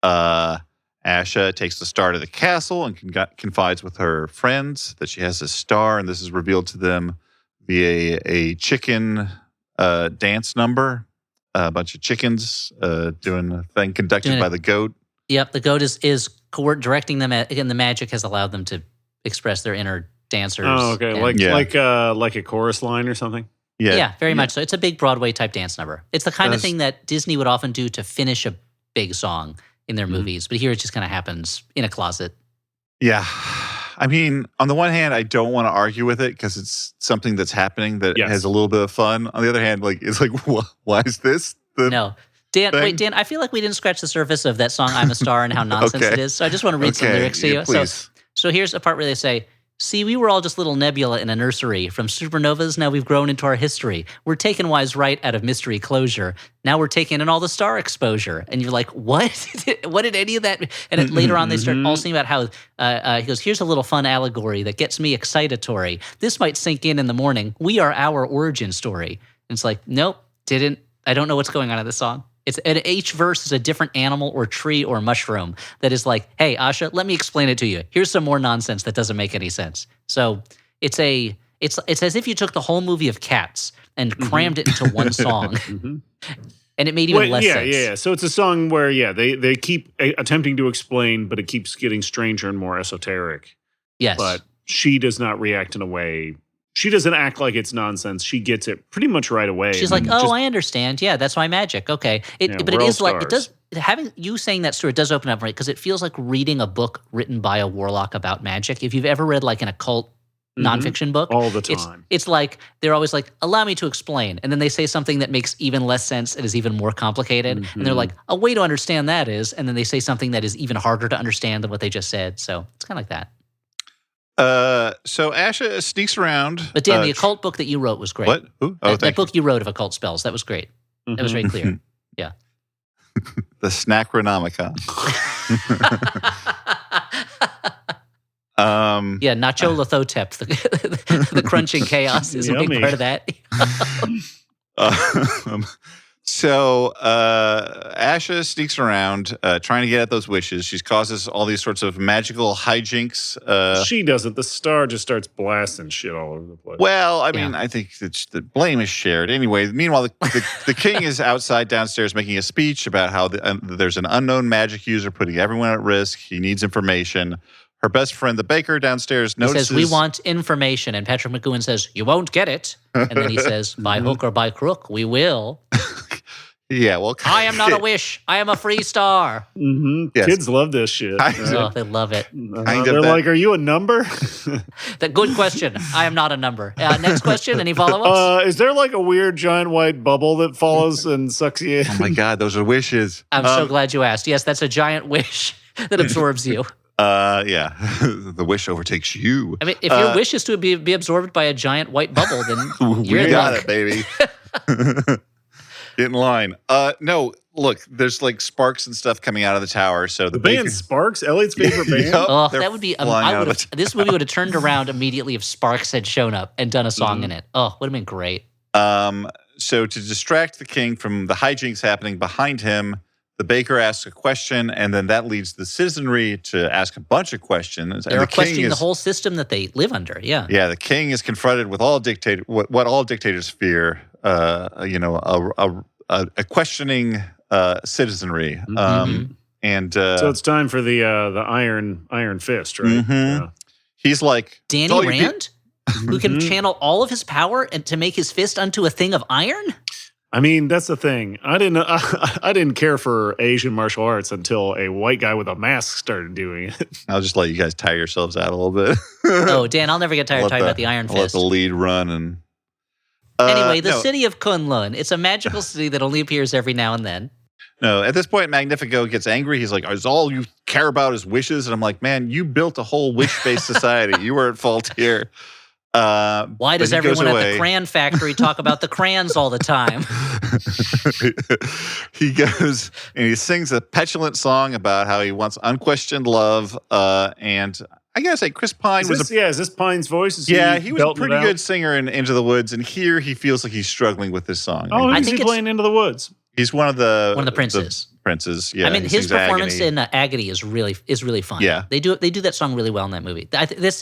Asha takes the star to the castle and confides with her friends that she has a star, and this is revealed to them via a chicken dance number. A bunch of chickens doing a thing conducted by the goat. Yep, the goat is directing them. Again, the magic has allowed them to express their inner dancers. Oh, okay, like a chorus line or something. Yeah, very much so. It's a big Broadway type dance number. It's the kind of thing that Disney would often do to finish a big song in their movies, but here it just kind of happens in a closet. Yeah. I mean, on the one hand, I don't want to argue with it because it's something that's happening that has a little bit of fun. On the other hand, it's like, why is this the Dan, thing? wait, Dan, I feel like we didn't scratch the surface of that song, I'm a Star, and how nonsense it is. So I just want to read some lyrics to you. Please. So here's a part where they say, see, we were all just little nebula in a nursery. From supernovas, now we've grown into our history. We're taking wise right out of mystery closure. Now we're taking in all the star exposure. And you're like, what? What did any of that? And then later on, they start all singing about how, he goes, here's a little fun allegory that gets me excitatory. This might sink in the morning. We are our origin story. And it's like, nope, didn't. I don't know what's going on in this song. Each verse is a different animal or tree or mushroom that is like, hey, Asha, let me explain it to you. Here's some more nonsense that doesn't make any sense. So it's as if you took the whole movie of Cats and crammed it into one song. And it made even less sense. Yeah. So it's a song where, they keep attempting to explain, but it keeps getting stranger and more esoteric. Yes. But she does not react in a way. She doesn't act like it's nonsense. She gets it pretty much right away. She's like, I understand. Yeah, that's my magic. Okay. But it is like, it does, having you saying that story does open up, right? Because it feels like reading a book written by a warlock about magic. If you've ever read like an occult nonfiction book. All the time. It's like, they're always like, allow me to explain. And then they say something that makes even less sense and is even more complicated. And they're like, a way to understand that is, and then they say something that is even harder to understand than what they just said. So it's kind of like that. So Asha sneaks around. But Dan, the occult book that you wrote was great. What? Ooh, that book you wrote of occult spells, that was great. That was very clear. Yeah. The Snackronomicon. Yeah, Nacho Lathotep, the crunching chaos is a big Yummy. part of that. So Asha sneaks around trying to get at those wishes. She causes all these sorts of magical hijinks. She doesn't. The star just starts blasting shit all over the place. Well, I mean, Yeah. I think the blame is shared. Anyway, meanwhile, the king is outside downstairs making a speech about how there's an unknown magic user putting everyone at risk. He needs information. Her best friend, the baker, downstairs He notices. says, we want information. And Patrick McGowan says, you won't get it. And then he says, by hook or by crook, we will. Yeah, well, I am not a wish. I am a free star. Mm-hmm. Yes. Kids love this shit. Oh, they love it. Kind They're of that- like, "Are you a number?" Good question. I am not a number. Next question. Any follow-ups? Is there like a weird giant white bubble that follows and sucks you in? Oh my God, those are wishes. I'm so glad you asked. Yes, that's a giant wish that absorbs you. Yeah, the wish overtakes you. I mean, if your wish is to be absorbed by a giant white bubble, then you're We in got luck. it, baby. Get in line. No, look, there's like sparks and stuff coming out of the tower. So The band Sparks, Elliot's favorite band. Yep, Oh, they're that would be. flying out of This movie would have turned around immediately if Sparks had shown up and done a song in it. Oh, would have been great. So to distract the king from the hijinks happening behind him, the baker asks a question, and then that leads the citizenry to ask a bunch of questions. They're and the questioning king the is, whole system that they live under. Yeah. yeah, the king is confronted with all what all dictators fear. A questioning citizenry. And So it's time for the Iron Fist, right? Mhm. he's like, Danny "It's all you Rand, who can Mhm. channel all of his power and to make his fist unto a thing of iron. I mean, that's the thing. I didn't care for Asian martial arts until a white guy with a mask started doing it. I'll just let you guys tire yourselves out a little bit. Oh, Dan, I'll never get tired Let talking about the Iron I'll let Fist. the lead run and. Anyway, the no, city of Kunlun. It's a magical city that only appears every now and then. No, at this point, Magnifico gets angry. He's like, "Is all you care about is wishes?" And I'm like, "Man, you built a whole wish-based society. You were at fault here." Why does everyone at the crayon factory talk about the crayons all the time? He goes and he sings a petulant song about how he wants unquestioned love. And I gotta say, Chris Pine Is this Pine's voice? Is he was a belting pretty it out? good singer in Into the Woods. And here he feels like he's struggling with this song. Oh, I who's think he it's- playing Into the Woods? He's one of the princes. Princes, yeah. I mean, he his sings performance Agony. in Agony is really fun. Yeah. they do that song really well in that movie.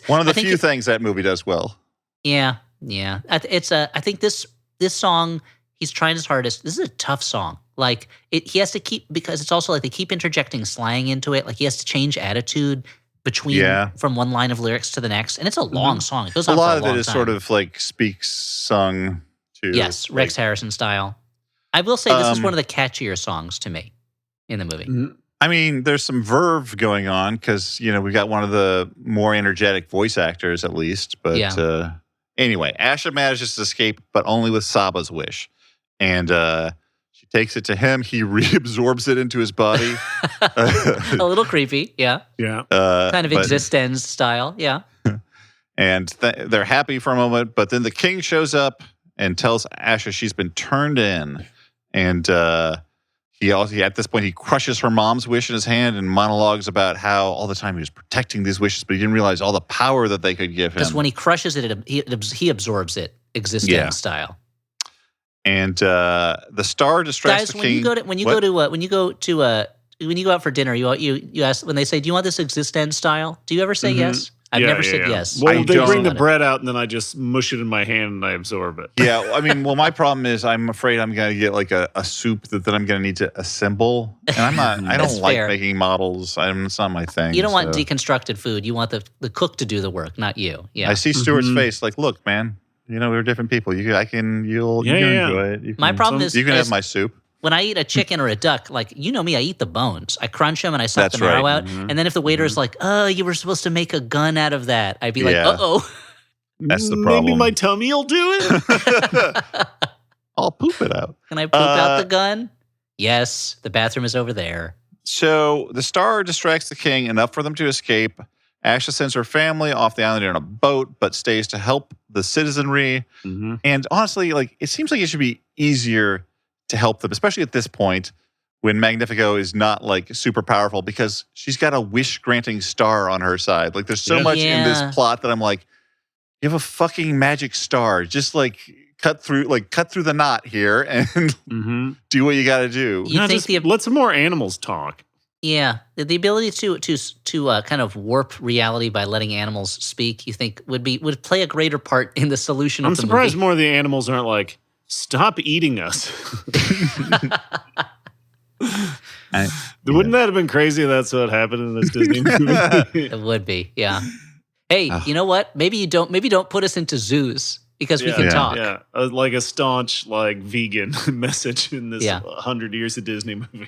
One of the I think few things that movie does well. Yeah. I think this song, he's trying his hardest. This is a tough song. Like he has to keep, because it's also like they keep interjecting slang into it. Like he has to change attitude from one line of lyrics to the next, and it's a long song. It goes A on for lot a of long it is time. sort of like speaks sung to. Yes, like, Rex Harrison style. I will say this is one of the catchier songs to me in the movie. I mean, there's some verve going on because, we got one of the more energetic voice actors at least. But anyway, Asha manages to escape, but only with Saba's wish. And she takes it to him. He reabsorbs it into his body. A little creepy, yeah. Yeah. Kind of but- Existence style, yeah. And they're happy for a moment. But then the king shows up and tells Asha she's been turned in. And he at this point, he crushes her mom's wish in his hand and monologues about how all the time he was protecting these wishes, but he didn't realize all the power that they could give him. Because when he crushes it, he absorbs it, Existence style. And the star distracts Guys, the when king. you go out for dinner, you ask when they say, "Do you want this Existence style?" Do you ever say yes? I've never said yes. Well, I they don't. bring the bread out and then I just mush it in my hand and I absorb it. Yeah, I mean, my problem is I'm afraid I'm going to get like a soup that then I'm going to need to assemble. And I'm not, I That's don't like fair. making models. It's not my thing. You don't want so. deconstructed food. You want the cook to do the work, not you. Yeah. I see Stuart's face like, look, man, we're different people. You'll enjoy it. You My can- problem is you can have my soup. when I eat a chicken or a duck, like, me, I eat the bones. I crunch them and I suck That's the marrow right. out. And then if the waiter's like, "Oh, you were supposed to make a gun out of that," I'd be like, Yeah. "Uh-oh." That's the Maybe problem. my tummy will do it. I'll poop it out. Can I poop out the gun? Yes, the bathroom is over there. So the star distracts the king enough for them to escape. Asha sends her family off the island in a boat, but stays to help the citizenry. And honestly, like it seems like it should be easier to help them, especially at this point when Magnifico is not like super powerful because she's got a wish granting star on her side. Like there's so much in this plot that I'm like, you have a fucking magic star. Just like cut through the knot here and do what you got to do. You think let some more animals talk. Yeah, the ability to kind of warp reality by letting animals speak, you think would play a greater part in the solution of the movie. I'm surprised more of the animals aren't like, stop eating us. Wouldn't that have been crazy if that's what happened in this Disney movie? It would be, yeah. Hey, you know what? Maybe don't put us into zoos because we can talk. Yeah, like a staunch like vegan message in this 100 years of Disney movie.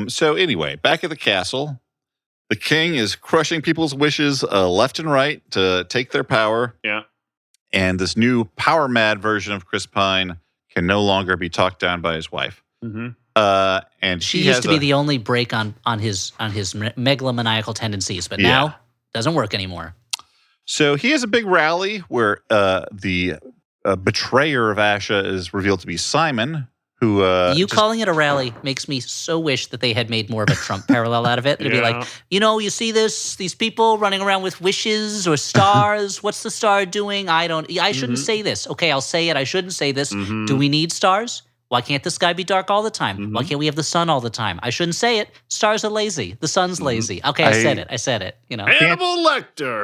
So anyway, back at the castle, the king is crushing people's wishes left and right to take their power. Yeah. And this new power-mad version of Chris Pine can no longer be talked down by his wife. Mm-hmm. And she used to be the only break on his megalomaniacal tendencies, but now doesn't work anymore. So he has a big rally where the betrayer of Asha is revealed to be Simon, who calling it a rally makes me so wish that they had made more of a Trump parallel out of it. It'd be like, you see these people running around with wishes or stars. What's the star doing? I shouldn't say this. Okay, I'll say it. I shouldn't say this. Do we need stars? Why can't the sky be dark all the time? Why can't we have the sun all the time? I shouldn't say it. Stars are lazy. The sun's lazy. Okay, I said it. Hannibal Lecter.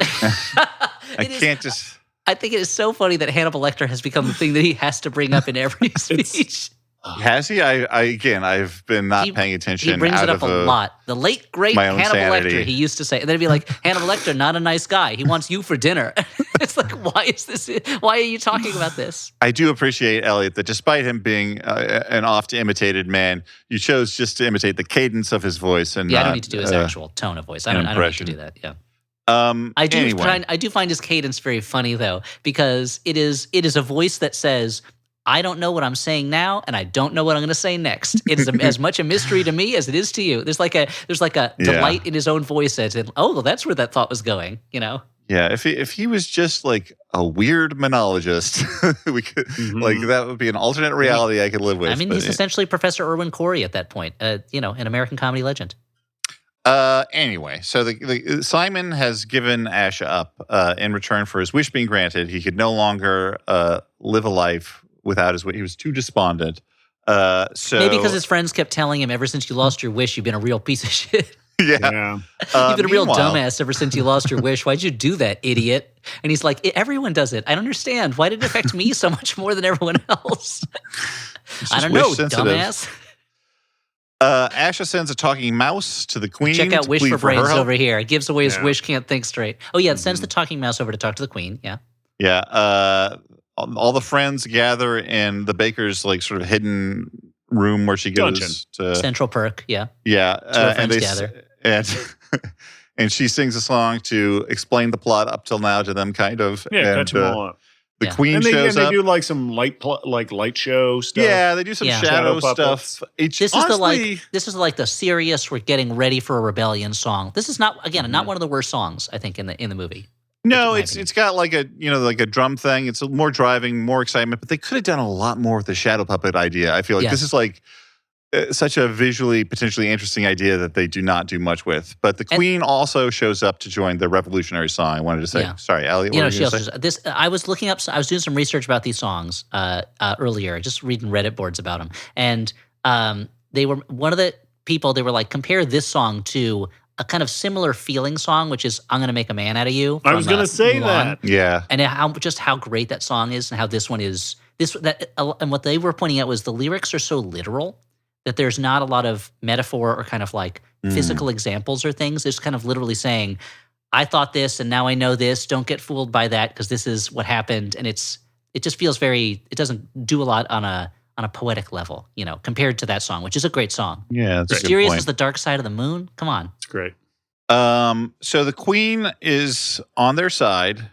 I think it is so funny that Hannibal Lecter has become the thing that he has to bring up in every speech. Has he? I've been not paying attention. He brings it up a lot. The late, great Hannibal sanity. Lecter, he used to say. And then he'd be like, Hannibal Lecter, not a nice guy. He wants you for dinner. It's like, why are you talking about this? I do appreciate, Elliot, that despite him being an oft-imitated man, you chose just to imitate the cadence of his voice. And I don't need to do his actual tone of voice. I don't need to do that, I do find his cadence very funny, though, because it is a voice that says, I don't know what I'm saying now, and I don't know what I'm going to say next. It is as much a mystery to me as it is to you. There's like a delight in his own voice that, that's where that thought was going, Yeah, if he was just like a weird monologist, we could like that would be an alternate reality I could live with. I mean, he's essentially Professor Irwin Corey at that point, an American comedy legend. Anyway, so the Simon has given Asha up in return for his wish being granted. He could no longer live a life without his wish. He was too despondent. So maybe because his friends kept telling him, ever since you lost your wish, you've been a real piece of shit. Yeah. You've been a real dumbass ever since you lost your wish. Why'd you do that, idiot? And he's like, everyone does it. I don't understand. Why did it affect me so much more than everyone else? I don't know, dumbass. Asha sends a talking mouse to the queen. Check out Wish for Brains over here. It gives away his wish, can't think straight. Oh, yeah, it sends the talking mouse over to talk to the queen. Yeah. Yeah. All the friends gather in the baker's like sort of hidden room where she goes to Central Perk. Yeah. Yeah. And they gather. And she sings a song to explain the plot up till now to them, kind of. Yeah, catch them all up. The queen shows up. They do like some light show stuff. Yeah, they do some shadow stuff. This is like the serious, we're getting ready for a rebellion song. This is not one of the worst songs I think in the movie. No, it's got like a drum thing. It's more driving, more excitement. But they could have done a lot more with the shadow puppet idea. I feel like this is like such a visually potentially interesting idea that they do not do much with. But the queen also shows up to join the revolutionary song. I wanted to say, sorry, Elliot. I was looking up. I was doing some research about these songs earlier, just reading Reddit boards about them, and they were one of the people. They were like, compare this song to a kind of similar feeling song, which is "I'm Gonna Make a Man Out of You." I was going to say that, yeah, and how great that song is, and how this one is. And what they were pointing out was the lyrics are so literal that there's not a lot of metaphor or kind of like physical examples or things. It's kind of literally saying, I thought this and now I know this. Don't get fooled by that because this is what happened. And it just feels it doesn't do a lot on a poetic level, compared to that song, which is a great song. Yeah, that's Mysterious as the dark side of the moon. Come on. It's great. So the queen is on their side.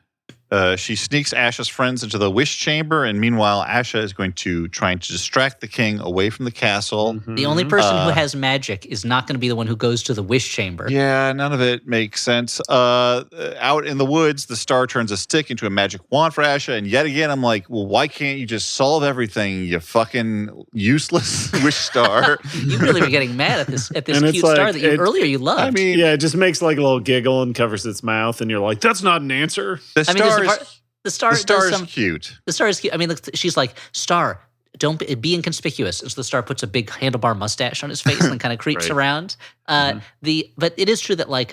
She sneaks Asha's friends into the wish chamber, and meanwhile, Asha is trying to distract the king away from the castle. The only person who has magic is not going to be the one who goes to the wish chamber. Yeah, none of it makes sense. Out in the woods, the star turns a stick into a magic wand for Asha, and yet again, I'm like, well, why can't you just solve everything, you fucking useless wish star? You really were getting mad at this And cute it's star like, that earlier you loved. I mean, Yeah, it just makes like a little giggle and covers its mouth, and you're like, that's not an answer. the I mean, there's star a is part, the star, the star does is some, cute. the star is cute. I mean, look, she's like, Star, don't be inconspicuous. And so the star puts a big handlebar mustache on his face and kind of creeps Right. around. But it is true that like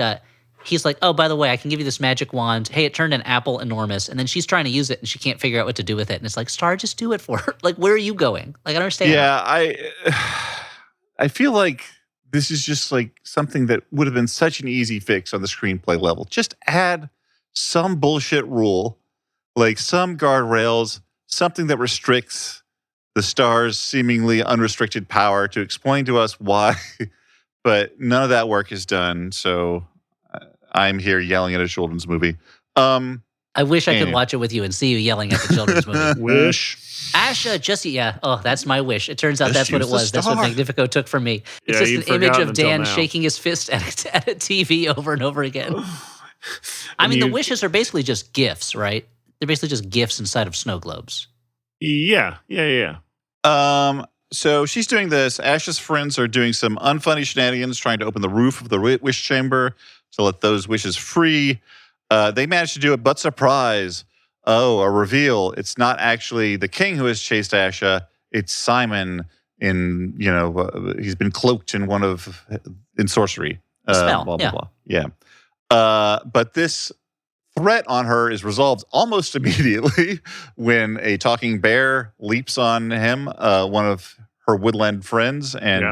he's like, oh, by the way, I can give you this magic wand. Hey, it turned an apple enormous, and then she's trying to use it and she can't figure out what to do with it. And it's like, Star, just do it for her. Like, where are you going? Like, I don't understand. Yeah, I feel like this is just like something that would have been such an easy fix on the screenplay level. Just add some bullshit rule, like some guardrails, something that restricts the star's seemingly unrestricted power to explain to us why. But none of that work is done. So I'm here yelling at a children's movie. I wish I could Anyway. watch it with you and see you yelling at the children's movie. Wish. Asha, that's my wish. It turns out Just that's what it use the was. That's what star. Magnifico took from me. It's Yeah, just you'd an image forgotten of Dan until now. shaking his fist at a TV over and over again. I And mean, the you- wishes are basically just gifts, right? They're basically just gifts inside of snow globes. Yeah. So she's doing this. Asha's friends are doing some unfunny shenanigans, trying to open the roof of the wish chamber to let those wishes free. They managed to do it, but surprise! Oh, a reveal! It's not actually the king who has chased Asha. It's Simon. He's been cloaked in sorcery. spell, Blah blah yeah. blah. Yeah. But this threat on her is resolved almost immediately when a talking bear leaps on him, one of her woodland friends, and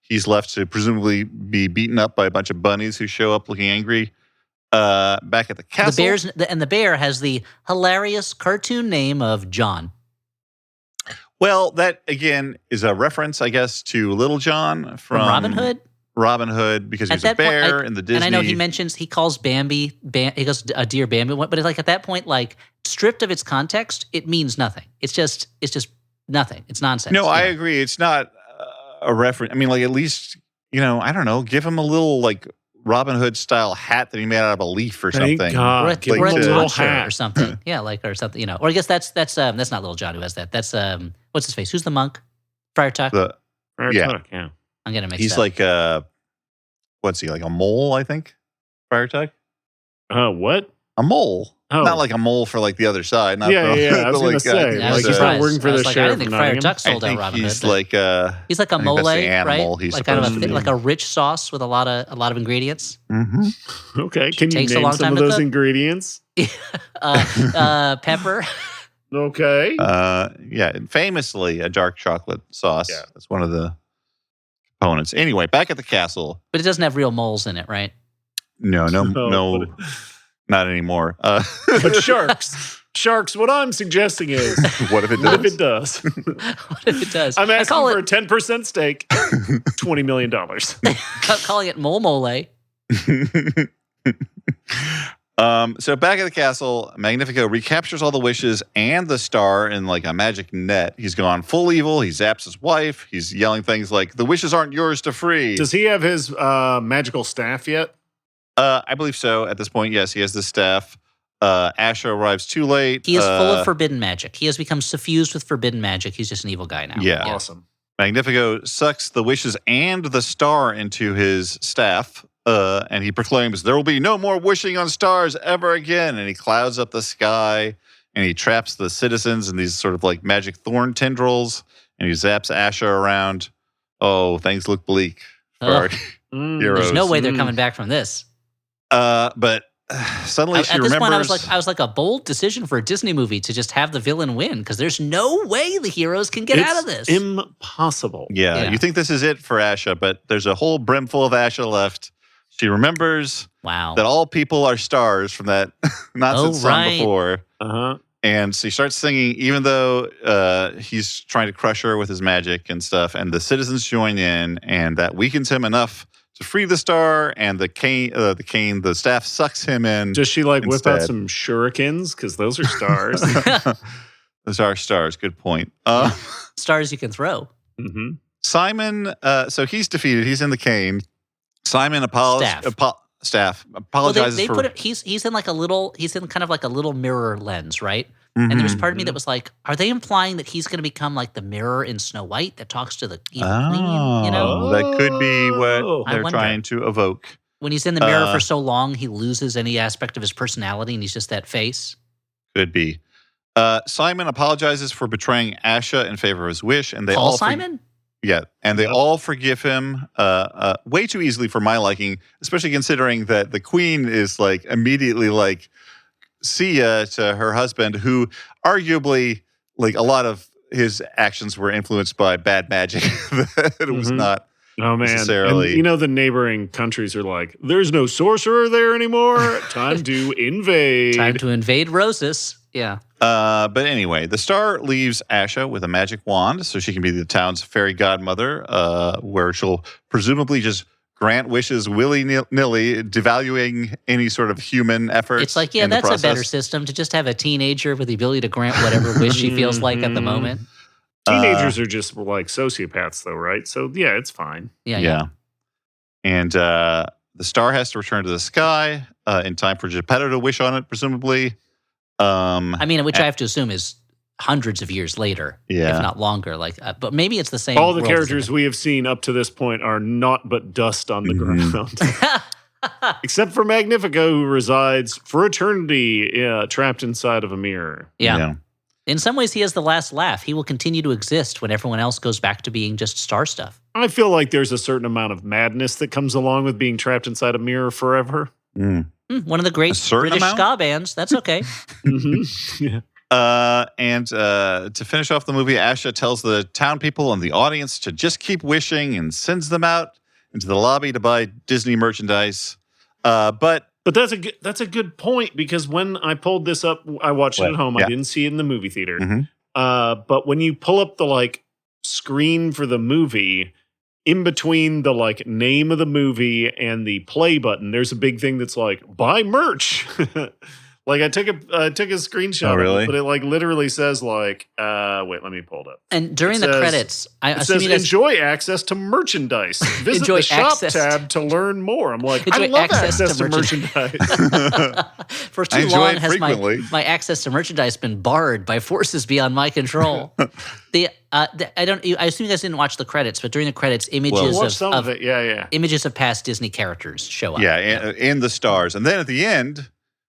he's left to presumably be beaten up by a bunch of bunnies who show up looking angry. Back at the castle. The bear has the hilarious cartoon name of John. Well, that again is a reference, I guess, to Little John From Robin Hood? Robin Hood, because At he's a that point, bear in the Disney. And I know he calls Bambi, he goes, a dear Bambi, but it's like at that point, like stripped of its context, it means nothing. It's just nothing. It's nonsense. No, I Yeah. agree. It's not a reference. I mean, like at least, I don't know, give him a little like Robin Hood style hat that he made out of a leaf or Thank something. God. Or a, Give or a him a to- little tonsure hat. or something. Yeah, or something, Or I guess that's not Little John who has that. That's what's his face? Who's the monk? Friar Tuck. Yeah. Yeah. I'm getting mixed He's up. like what's he, like a mole, I think? Friar Tuck? What? A mole. Oh. Not like a mole for like the other side. Not Yeah, for, yeah, I was but gonna like, say, Yeah, I was like, he's surprised. not working for I was the like, I sheriff didn't think of Friar Nottingham. Tuck I sold out think Robin he's Hood. like He's like a I think mole, that's the animal right? he's Like kind of supposed to be. like a rich sauce with a lot of ingredients. Okay, can you Takes a name long some time of to those cook. ingredients? Pepper. Okay. And famously a dark chocolate sauce. Yeah. That's one of the components. Anyway, back at the castle. But it doesn't have real moles in it, right? No, No, not anymore. But sharks. What I'm suggesting is, What if it what does? if it does? What if it does? I'm I asking call for it a 10% stake, $20 million. calling it mole. So back at the castle, Magnifico recaptures all the wishes and the star in like a magic net. He's gone full evil. He zaps his wife. He's yelling things like, "The wishes aren't yours to free." Does he have his magical staff yet? I believe so. At this point, yes, he has the staff. Asha arrives too late. He is full of forbidden magic. He has become suffused with forbidden magic. He's just an evil guy now. Yeah. Awesome. Magnifico sucks the wishes and the star into his staff, and he proclaims, "There will be no more wishing on stars ever again." And he clouds up the sky, and he traps the citizens in these sort of like magic thorn tendrils, and he zaps Asha around. Oh, things look bleak for our heroes. There's no way they're coming back from this. But suddenly At she this remembers. point, I was like a bold decision for a Disney movie to just have the villain win because there's no way the heroes can get out of this. Impossible. Yeah, Yeah. you think this is it for Asha, but there's a whole brimful of Asha left. She remembers Wow. that all people are stars from that nonsense song right. before. Uh-huh. And she starts singing, even though he's trying to crush her with his magic and stuff. And the citizens join in, and that weakens him enough to free the star, and the staff sucks him in. Does she like whip out instead. some shurikens? Because those are stars. Those are stars. Good point. Stars you can throw. hmm Simon, so he's defeated. He's in the cane. Simon Staff. apologizes they for. put it. He's in like a little. He's in kind of like a little mirror lens, right? And there was Mhm. part of me that was like, are they implying that he's going to become like the mirror in Snow White that talks to the evil queen? You know, That could be Oh. what I they're wonder. trying to evoke. when he's in the mirror for so long, he loses any aspect of his personality, and he's just that face. Could be. Simon apologizes for betraying Asha in favor of his wish, and they Paul all Simon. and they Yep. all forgive him way too easily for my liking, especially considering that the queen is like immediately like, see ya to her husband, who arguably like a lot of his actions were influenced by bad magic. That it was Mhm. not. Oh man! Necessarily. And, you know, the neighboring countries are like, "There's no sorcerer there anymore. Time to invade." Time to invade Rosas. Yeah. But anyway, the star leaves Asha with a magic wand so she can be the town's fairy godmother, where she'll presumably just grant wishes willy-nilly, devaluing any sort of human effort. It's like, yeah, that's a better system to just have a teenager with the ability to grant whatever wish she feels like at the Mhm. moment. Teenagers are just like sociopaths, though, right? So yeah, it's fine. Yeah. And the star has to return to the sky in time for Geppetto to wish on it, presumably. I mean, which I have to assume is hundreds of years later, Yeah. if not longer. Like, but maybe it's the same. All the world as characters we have seen up to this point are naught but dust on the Mhm. ground, except for Magnifico, who resides for eternity trapped inside of a mirror. yeah. In some ways, he has the last laugh. He will continue to exist when everyone else goes back to being just star stuff. I feel like there's a certain amount of madness that comes along with being trapped inside a mirror forever. Mm. One of the great A certain British amount? ska bands. That's okay. Yeah. And to finish off the movie, Asha tells the town people and the audience to just keep wishing and sends them out into the lobby to buy Disney merchandise. But But that's a good point, because when I pulled this up, I watched it at home. Yeah. I didn't see it in the movie theater. Mhm. But when you pull up the like screen for the movie, in between the like name of the movie and the play button, there's a big thing that's like buy merch. Like I took a screenshot Oh, really? of it, but it like literally says like wait, let me pull it up. And during It the says- credits, I It assume says enjoy access to merchandise. Visit Enjoy the shop access tab to learn more. I'm like, I Enjoy love access access to to merchandise. for I too enjoy long it has frequently. my access to merchandise been barred by forces beyond my control. I assume you guys didn't watch the credits, but during the credits, images Watch some of of it. Yeah. images of past Disney characters show up. yeah, in the stars. And then at the end,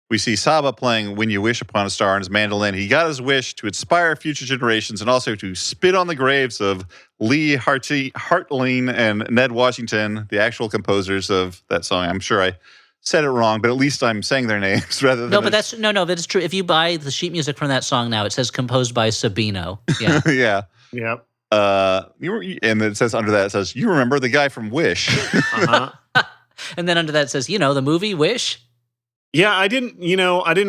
we see Saba playing When You Wish Upon a Star on his mandolin. He got his wish to inspire future generations and also to spit on the graves of Lee Hartline and Ned Washington, the actual composers of that song. I'm sure I said it wrong, but at least I'm saying their names rather than No, but that's true. If you buy the sheet music from that song now, it says composed by Sabino. Yeah. yeah. Yep. And it says under that, it says, you remember the guy from Wish. Uh-huh. And then under that it says, the movie Wish. Yeah, I didn't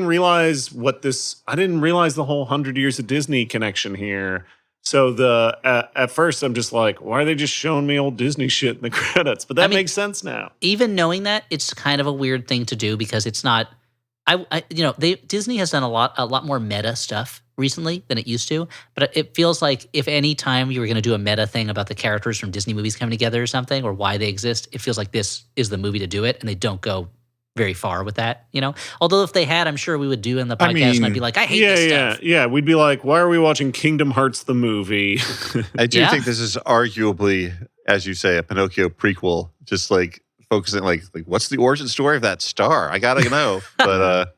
realize I didn't realize the whole 100 Years of Disney connection here. So at first I'm just like, why are they just showing me old Disney shit in the credits? But that makes sense now. Even knowing that, it's kind of a weird thing to do because it's not. Disney has done a lot more meta stuff recently than it used to. But it feels like if any time you were going to do a meta thing about the characters from Disney movies coming together or something, or why they exist, it feels like this is the movie to do it, and they don't go very far with that, Although if they had, I'm sure we would do in the podcast, and I'd be like, I hate this stuff. Yeah. We'd be like, why are we watching Kingdom Hearts the movie? I do Yeah. think this is arguably, as you say, a Pinocchio prequel, just like focusing like what's the origin story of that star? I gotta know. But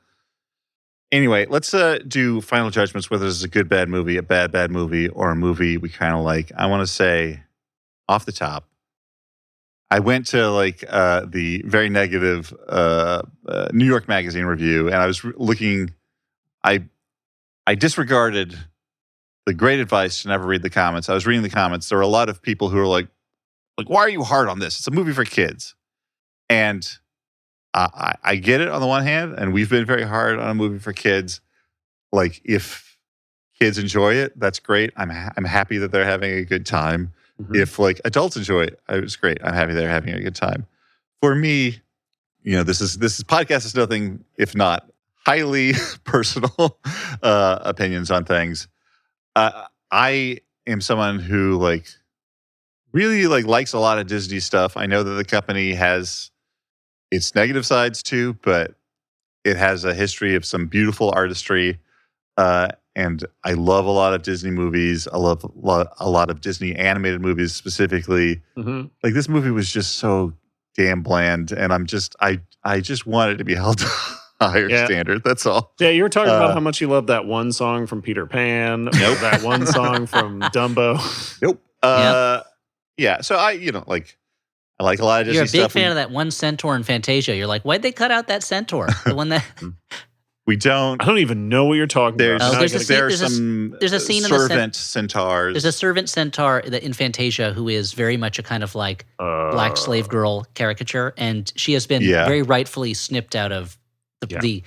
anyway, let's do final judgments, whether this is a good, bad movie, a bad movie, or a movie we kind of like. I want to say off the top, I went to the very negative New York Magazine review, and I was looking. I disregarded the great advice to never read the comments. I was reading the comments. There were a lot of people who were like, why are you hard on this? It's a movie for kids, and I get it on the one hand, and we've been very hard on a movie for kids. Like if kids enjoy it, that's great. I'm happy that they're having a good time. Mhm. If like adults enjoy it, it's great. I'm happy they're having a good time. for me, this is podcast is nothing if not highly personal opinions on things. I am someone who really likes a lot of Disney stuff. I know that the company has its negative sides too, but it has a history of some beautiful artistry. And I love a lot of Disney movies. I love a lot of Disney animated movies specifically. Mm-hmm. Like this movie was just so damn bland, and I just want it to be held to a higher standard. That's all. Yeah, you were talking about how much you love that one song from Peter Pan. Nope. That one song from Dumbo. Nope. Yeah. So I like a lot of Disney You're a big stuff. fan of that one centaur in Fantasia. You're like, why'd they cut out that centaur? The one that We don't. I don't even know what you're talking There's, about. there's a scene- there's there's a- some there's a scene in the servant centaurs. there's a servant centaur in Fantasia who is very much a kind of like black slave girl caricature, and she has been very rightfully snipped out of the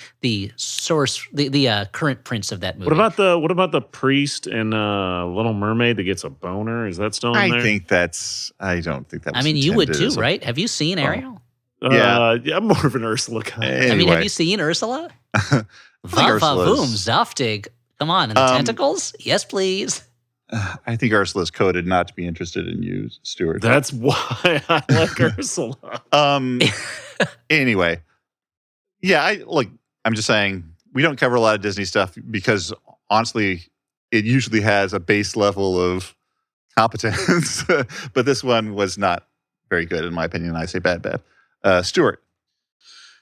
source, the current prints of that movie. What about the priest in Little Mermaid that gets a boner? Is that still in there? I don't think that was I mean, you would intended too, as a- right? Have you seen Ariel? Yeah, I'm more of an Ursula guy. Anyway. I mean, have you seen Ursula? Va Ursula's- voom, Zoftig. Come on, and the tentacles? Yes, please. I think Ursula's coded not to be interested in you, Stuart. That's why I like Ursula. Anyway, yeah, I'm just saying we don't cover a lot of Disney stuff because honestly, it usually has a base level of competence, but this one was not very good in my opinion. I say bad. Stuart.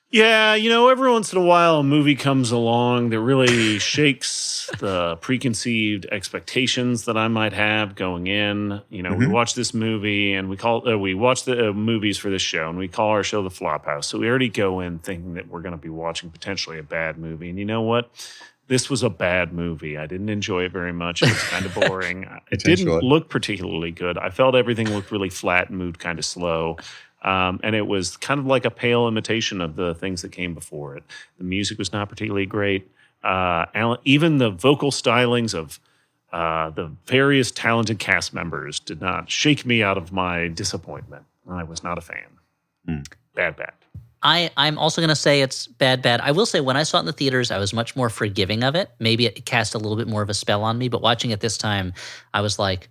Yeah, every once in a while a movie comes along that really shakes the preconceived expectations that I might have going in. We watch this movie and we watch the movies for this show, and we call our show The Flophouse. So we already go in thinking that we're going to be watching potentially a bad movie. And you know what? This was a bad movie. I didn't enjoy it very much. It was kind of boring. It didn't look particularly good. I felt everything looked really flat and moved kind of slow. And it was kind of like a pale imitation of the things that came before it. The music was not particularly great. Even the vocal stylings of the various talented cast members did not shake me out of my disappointment. I was not a fan. Bad. I'm also going to say it's bad. I will say when I saw it in the theaters, I was much more forgiving of it.Maybe it cast a little bit more of a spell on me, but watching it this time, I was like,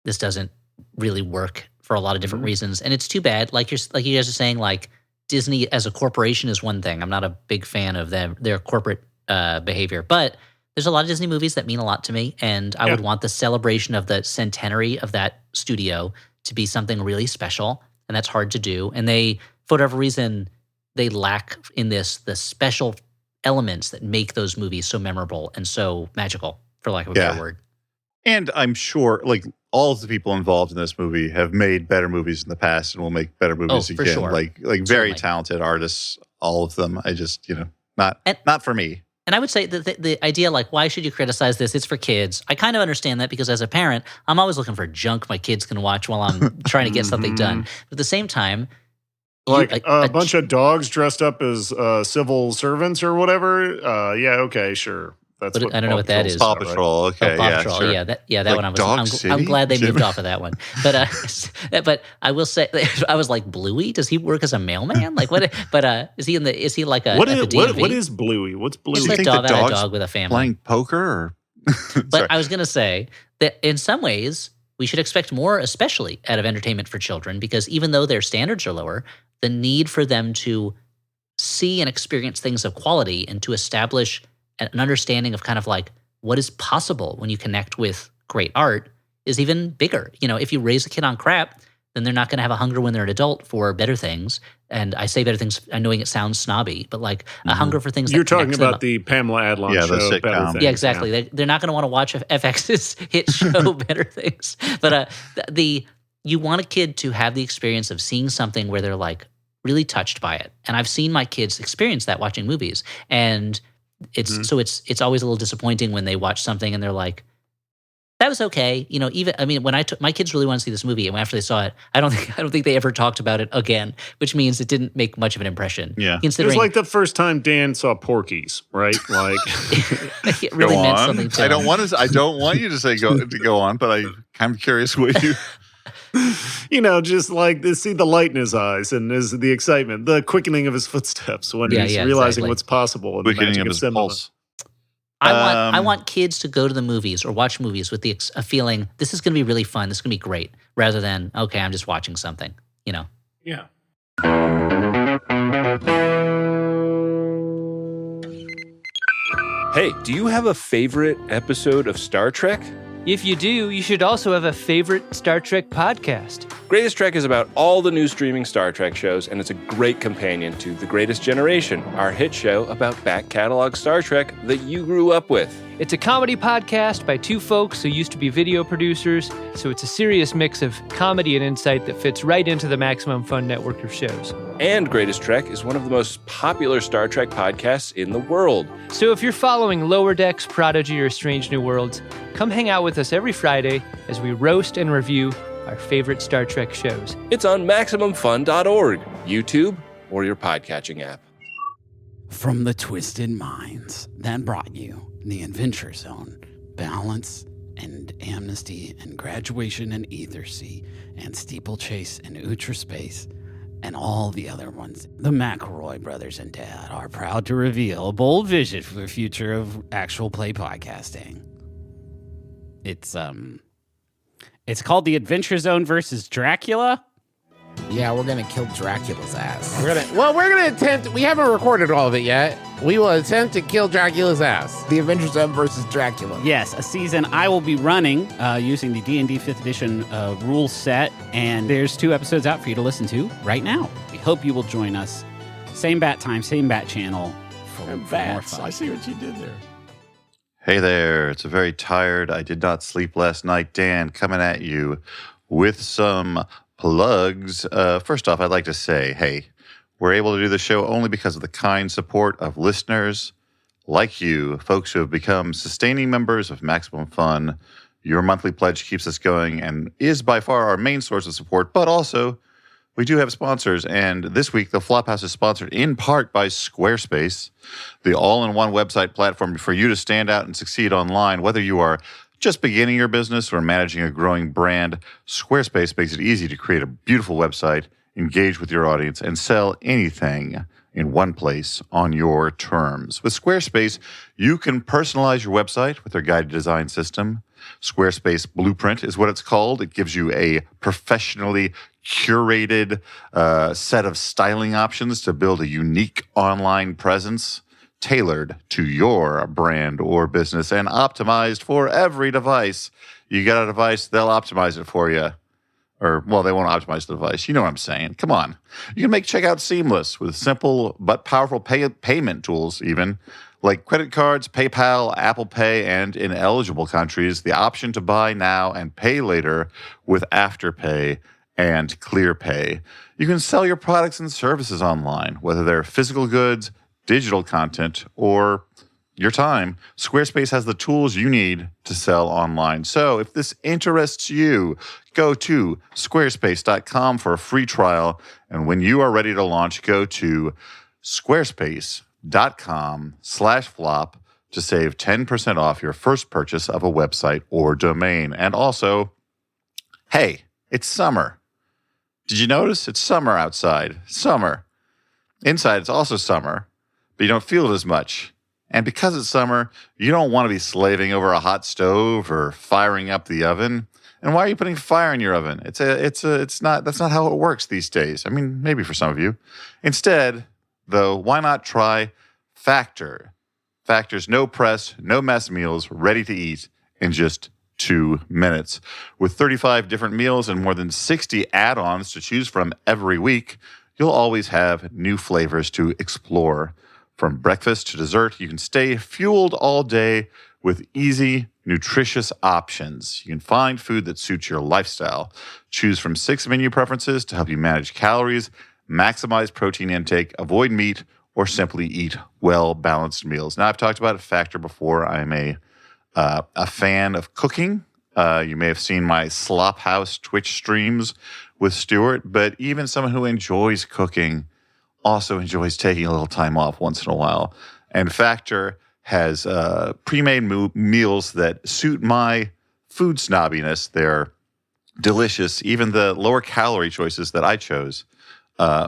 this doesn't really work for a lot of different reasons. And it's too bad. Like you guys are saying, like Disney as a corporation is one thing. I'm not a big fan of their corporate behavior, but there's a lot of Disney movies that mean a lot to me. And I would want the celebration of the centenary of that studio to be something really special. And that's hard to do. And they, for whatever reason, they lack in the special elements that make those movies so memorable and so magical, for lack of a better word. And I'm sure, all of the people involved in this movie have made better movies in the past and will make better movies again. Sure. Like very talented artists, all of them. I just, not for me. And I would say that the idea, why should you criticize this? It's for kids. I kind of understand that because as a parent, I'm always looking for junk my kids can watch while I'm trying to get something done. But at the same time, a bunch of dogs dressed up as civil servants or whatever. Okay, sure. That's what I don't know what that is. Paw Patrol. Okay, Paw Patrol. Sure. That one. I'm glad they moved off of that one. But I will say, I was like, Bluey. Does he work as a mailman? Like what? But is he like a? What is Bluey? What's Bluey? It's like a dog with a family playing poker. But I was going to say that in some ways we should expect more, especially out of entertainment for children, because even though their standards are lower, the need for them to see and experience things of quality and to establish an understanding of kind of like what is possible when you connect with great art is even bigger. If you raise a kid on crap, then they're not going to have a hunger when they're an adult for better things. And I say better things, knowing it sounds snobby, but a hunger for things. You're talking about the Pamela Adlon show, the Better sitcom. Things. Yeah, exactly. Yeah. They're not going to want to watch FX's hit show, Better Things. But you want a kid to have the experience of seeing something where they're like really touched by it. And I've seen my kids experience that watching movies. And it's always a little disappointing when they watch something and they're like, that was okay. When my kids really want to see this movie, and after they saw it, I don't think they ever talked about it again, which means it didn't make much of an impression. Yeah. It was like the first time Dan saw Porky's, right? Like it really go meant on. something to I him. don't want you to say go on, but I'm kind of curious what you. Just like to see the light in his eyes and the excitement, the quickening of his footsteps when he's realizing exactly. what's possible. Quickening of his pulse. I want kids to go to the movies or watch movies with a feeling this is going to be really fun, this is going to be great, rather than, okay, I'm just watching something, Yeah. Hey, do you have a favorite episode of Star Trek? If you do, you should also have a favorite Star Trek podcast. Greatest Trek is about all the new streaming Star Trek shows, and it's a great companion to The Greatest Generation, our hit show about back catalog Star Trek that you grew up with. It's a comedy podcast by two folks who used to be video producers, so it's a serious mix of comedy and insight that fits right into the Maximum Fun network of shows. And Greatest Trek is one of the most popular Star Trek podcasts in the world. So if you're following Lower Decks, Prodigy, or Strange New Worlds, come hang out with us every Friday as we roast and review our favorite Star Trek shows. It's on MaximumFun.org, YouTube, or your podcatching app. From the twisted minds that brought you the Adventure Zone, Balance and Amnesty and Graduation and Ethersea and Steeplechase and Ultraspace and all the other ones, the McElroy brothers and Dad are proud to reveal a bold vision for the future of actual play podcasting. It's called the Adventure Zone versus Dracula. Yeah, we're gonna kill Dracula's ass. We're gonna attempt. We haven't recorded all of it yet. We will attempt to kill Dracula's ass. The Adventure Zone versus Dracula. Yes, a season I will be running using the D&D 5th edition rule set, and there's 2 episodes out for you to listen to right now. We hope you will join us. Same bat time, same bat channel for more fun. I see what you did there. Hey there, it's a very tired, I did not sleep last night, Dan, coming at you with some plugs. First off, I'd like to say, hey, we're able to do the show only because of the kind support of listeners like you, folks who have become sustaining members of Maximum Fun. Your monthly pledge keeps us going and is by far our main source of support, but also we do have sponsors, and this week the Flophouse is sponsored in part by Squarespace, the all-in-one website platform for you to stand out and succeed online, whether you are just beginning your business or managing a growing brand. Squarespace makes it easy to create a beautiful website, engage with your audience, and sell anything in one place on your terms. With Squarespace, you can personalize your website with their guided design system. Squarespace Blueprint is what it's called. It gives you a professionally curated set of styling options to build a unique online presence tailored to your brand or business and optimized for every device. You got a device, they'll optimize it for you. Or, well, they won't optimize the device. You know what I'm saying. Come on. You can make checkout seamless with simple but powerful payment tools even, like credit cards, PayPal, Apple Pay, and in eligible countries, the option to buy now and pay later with Afterpay and ClearPay. You can sell your products and services online, whether they're physical goods, digital content, or your time. Squarespace has the tools you need to sell online. So if this interests you, go to squarespace.com for a free trial. And when you are ready to launch, go to squarespace.com/flop to save 10% off your first purchase of a website or domain. And also, hey, it's summer. Did you notice? It's summer outside. Summer. Inside, it's also summer, but you don't feel it as much. And because it's summer, you don't want to be slaving over a hot stove or firing up the oven. And why are you putting fire in your oven? That's not how it works these days. I mean, maybe for some of you. Instead, though, why not try Factor? Factor's no press, no mess meals, ready to eat in just 2 minutes. With 35 different meals and more than 60 add-ons to choose from every week, you'll always have new flavors to explore. From breakfast to dessert, you can stay fueled all day with easy, nutritious options. You can find food that suits your lifestyle. Choose from 6 menu preferences to help you manage calories, maximize protein intake, avoid meat, or simply eat well-balanced meals. Now, I've talked about Factor before. I'm a fan of cooking. You may have seen my Slophouse Twitch streams with Stuart, but even someone who enjoys cooking also enjoys taking a little time off once in a while. And Factor has pre-made meals that suit my food snobbiness. They're delicious. Even the lower calorie choices that I chose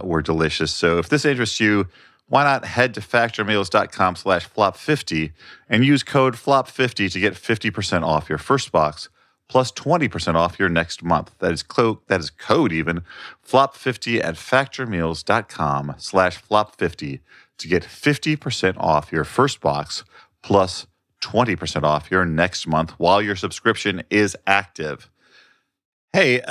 were delicious. So if this interests you, why not head to factormeals.com/flop50 and use code FLOP50 to get 50% off your first box plus 20% off your next month. That is code even, FLOP50 at factormeals.com/flop50 to get 50% off your first box plus 20% off your next month while your subscription is active. Hey,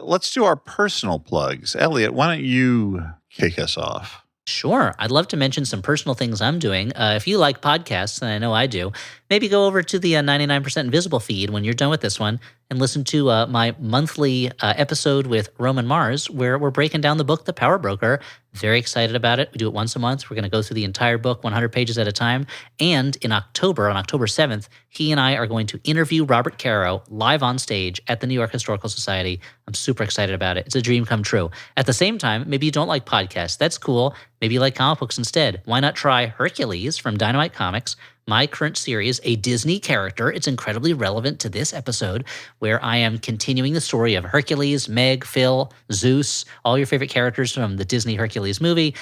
let's do our personal plugs. Elliot, why don't you kick us off? Sure. I'd love to mention some personal things I'm doing. If you like podcasts, and I know I do, maybe go over to the 99% Invisible feed when you're done with this one and listen to my monthly episode with Roman Mars, where we're breaking down the book, The Power Broker. Very excited about it. We do it once a month. We're going to go through the entire book, 100 pages at a time. And in October, on October 7th, he and I are going to interview Robert Caro live on stage at the New York Historical Society. I'm super excited about it. It's a dream come true. At the same time, maybe you don't like podcasts. That's cool. Maybe you like comic books instead. Why not try Hercules from Dynamite Comics, my current series, a Disney character. It's incredibly relevant to this episode, where I am continuing the story of Hercules, Meg, Phil, Zeus, all your favorite characters from the Disney Hercules movie,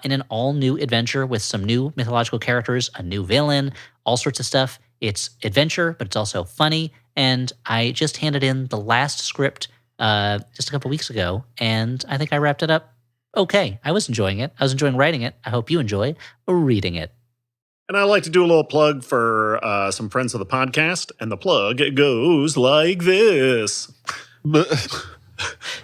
in an all-new adventure with some new mythological characters, a new villain, all sorts of stuff. It's adventure, but it's also funny, and I just handed in the last script just a couple weeks ago, and I think I wrapped it up okay. I was enjoying it. I was enjoying writing it. I hope you enjoy reading it. And I like to do a little plug for some friends of the podcast, and the plug goes like this.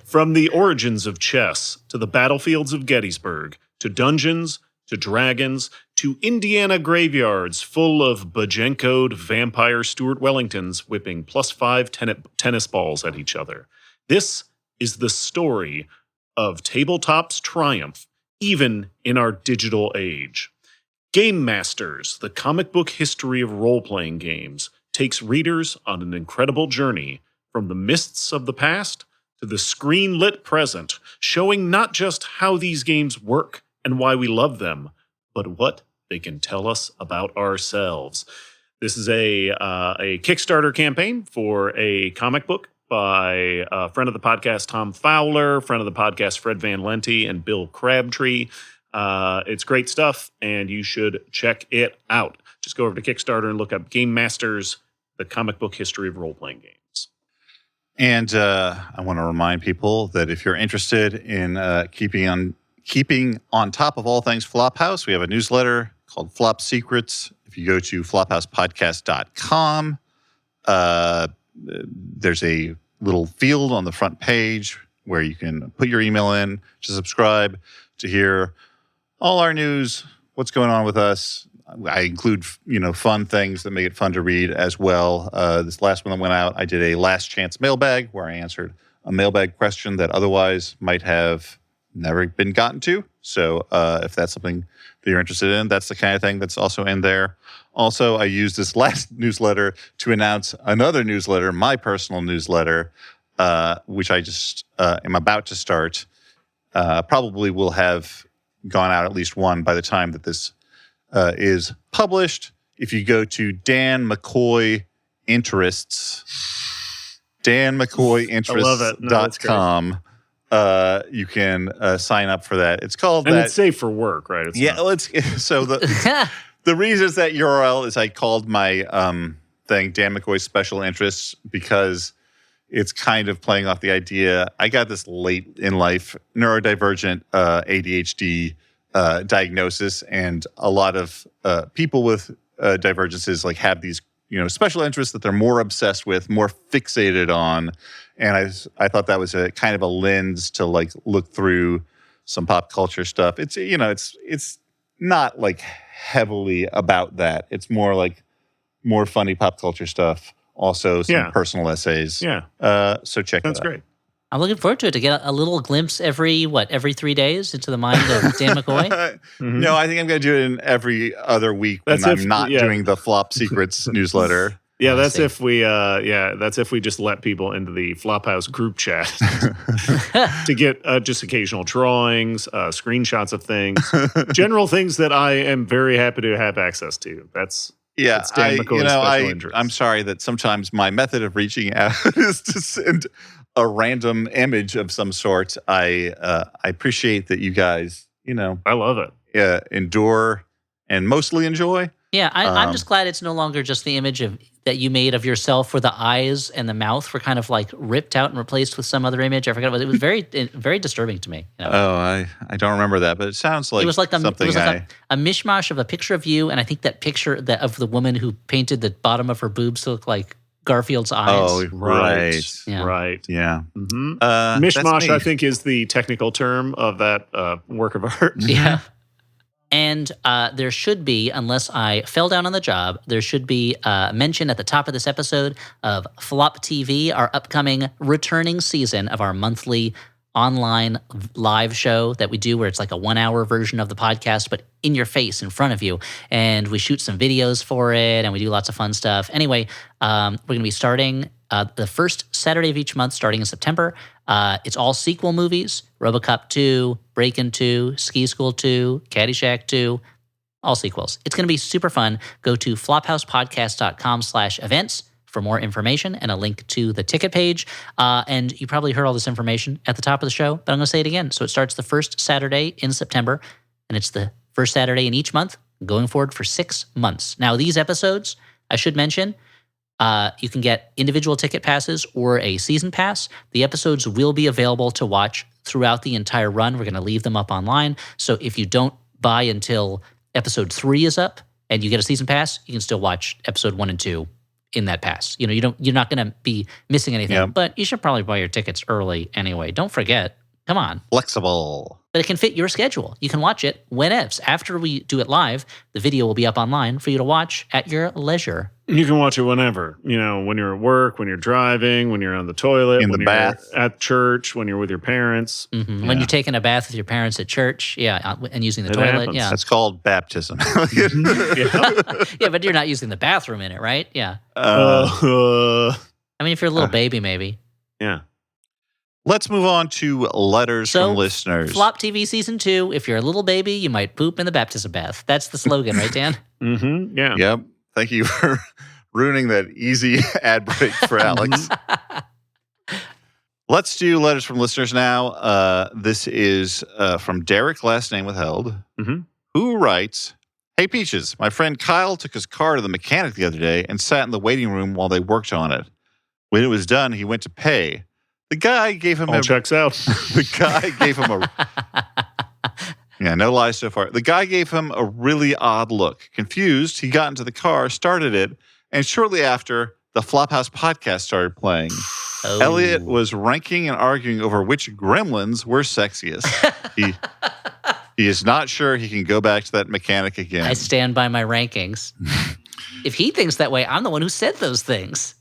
From the origins of chess, to the battlefields of Gettysburg, to dungeons, to dragons, to Indiana graveyards full of Bajenko'd vampire Stuart Wellingtons whipping +5 tennis balls at each other. This is the story of tabletop's triumph, even in our digital age. Game Masters, the comic book history of role-playing games, takes readers on an incredible journey from the mists of the past to the screen-lit present, showing not just how these games work and why we love them, but what they can tell us about ourselves. This is a Kickstarter campaign for a comic book by a friend of the podcast, Tom Fowler, friend of the podcast, Fred Van Lente, and Bill Crabtree. It's great stuff, and you should check it out. Just go over to Kickstarter and look up Game Masters, the comic book history of role-playing games. And I want to remind people that if you're interested in keeping on top of all things Flophouse, we have a newsletter called Flop Secrets. If you go to flophousepodcast.com, there's a little field on the front page where you can put your email in to subscribe to hear all our news, what's going on with us. I include, fun things that make it fun to read as well. This last one that went out, I did a last chance mailbag where I answered a mailbag question that otherwise might have never been gotten to. So if that's something that you're interested in, that's the kind of thing that's also in there. Also, I used this last newsletter to announce another newsletter, my personal newsletter, which I just am about to start. Probably will have gone out at least one by the time that this is published. If you go to Dan McCoy Interests, danmccoyinterests.com, you can sign up for that. It's called and that. It's safe for work, right? It's yeah, not. So the reason it's that URL is I called my thing Dan McCoy Special Interests because it's kind of playing off the idea. I got this late in life neurodivergent ADHD diagnosis, and a lot of people with divergences have these special interests that they're more obsessed with, more fixated on, and I thought that was a kind of a lens to look through some pop culture stuff. It's it's not heavily about that. It's more more funny pop culture stuff. Also, some personal essays. Yeah. So check That's that out. great. I'm looking forward to it, to get a little glimpse every 3 days into the mind of Dan McCoy. Mm-hmm. No, I think I'm going to do it in every other week when I'm not doing the Flop Secrets newsletter. Yeah, that's if we just let people into the Flophouse group chat to get just occasional drawings, screenshots of things, general things that I am very happy to have access to. That's Yeah, It's Dan McCoy's special interest. I'm sorry that sometimes my method of reaching out is to send a random image of some sort. I appreciate that you guys, I love it. endure and mostly enjoy. Yeah, I'm just glad it's no longer just the image that you made of yourself where the eyes and the mouth were kind of like ripped out and replaced with some other image. I forgot what it was. Very, very disturbing to me. Oh, I don't remember that, but it sounds like it was like something a mishmash of a picture of you, and I think that picture of the woman who painted the bottom of her boobs to look like Garfield's eyes. Oh, right. Yeah. Right. Yeah. Mm-hmm. That's Mishmash, me. I think, is the technical term of that work of art. Yeah. And there should be, unless I fell down on the job, there should be a mention at the top of this episode of Flop TV, our upcoming returning season of our monthly online live show that we do where it's like a 1-hour version of the podcast, but in your face, in front of you. And we shoot some videos for it and we do lots of fun stuff. Anyway, we're going to be starting the first Saturday of each month starting in September. It's all sequel movies, RoboCop 2, Breakin' 2, Ski School 2, Caddyshack 2, all sequels. It's going to be super fun. Go to flophousepodcast.com/events for more information and a link to the ticket page. And you probably heard all this information at the top of the show, but I'm going to say it again. So it starts the first Saturday in September, and it's the first Saturday in each month, going forward for 6 months. Now, these episodes, I should mention, you can get individual ticket passes or a season pass. The episodes will be available to watch throughout the entire run. We're going to leave them up online. So if you don't buy until episode 3 is up and you get a season pass, you can still watch episode 1 and 2 in that pass. You're not going to be missing anything, but you should probably buy your tickets early anyway. Don't forget. Come on. Flexible. But it can fit your schedule. You can watch it whenever. After we do it live, the video will be up online for you to watch at your leisure. You can watch it whenever, when you're at work, when you're driving, when you're on the toilet, In the when bath. you're at church, when you're with your parents. Mm-hmm. When you're taking a bath with your parents at church, and using the It toilet, happens. yeah. That's called baptism. Yeah, but you're not using the bathroom in it, right? Yeah. Uh, I mean, if you're a little baby, maybe. yeah. Let's move on to letters So, from listeners. Flop TV Season 2, if you're a little baby, you might poop in the baptism bath. That's the slogan, right, Dan? Mm-hmm. Yeah. Yep. Thank you for ruining that easy ad break for Alex. Let's do letters from listeners now. This is from Derek, last name withheld, who writes, "Hey Peaches, my friend Kyle took his car to the mechanic the other day and sat in the waiting room while they worked on it. When it was done, he went to pay. The guy gave him All checks out. The guy gave him a yeah, no lies so far. The guy gave him a really odd look. Confused, he got into the car, started it, and shortly after, the Flophouse podcast started playing. Oh. Elliot was ranking and arguing over which gremlins were sexiest. He is not sure he can go back to that mechanic again. I stand by my rankings. If he thinks that way, I'm the one who said those things.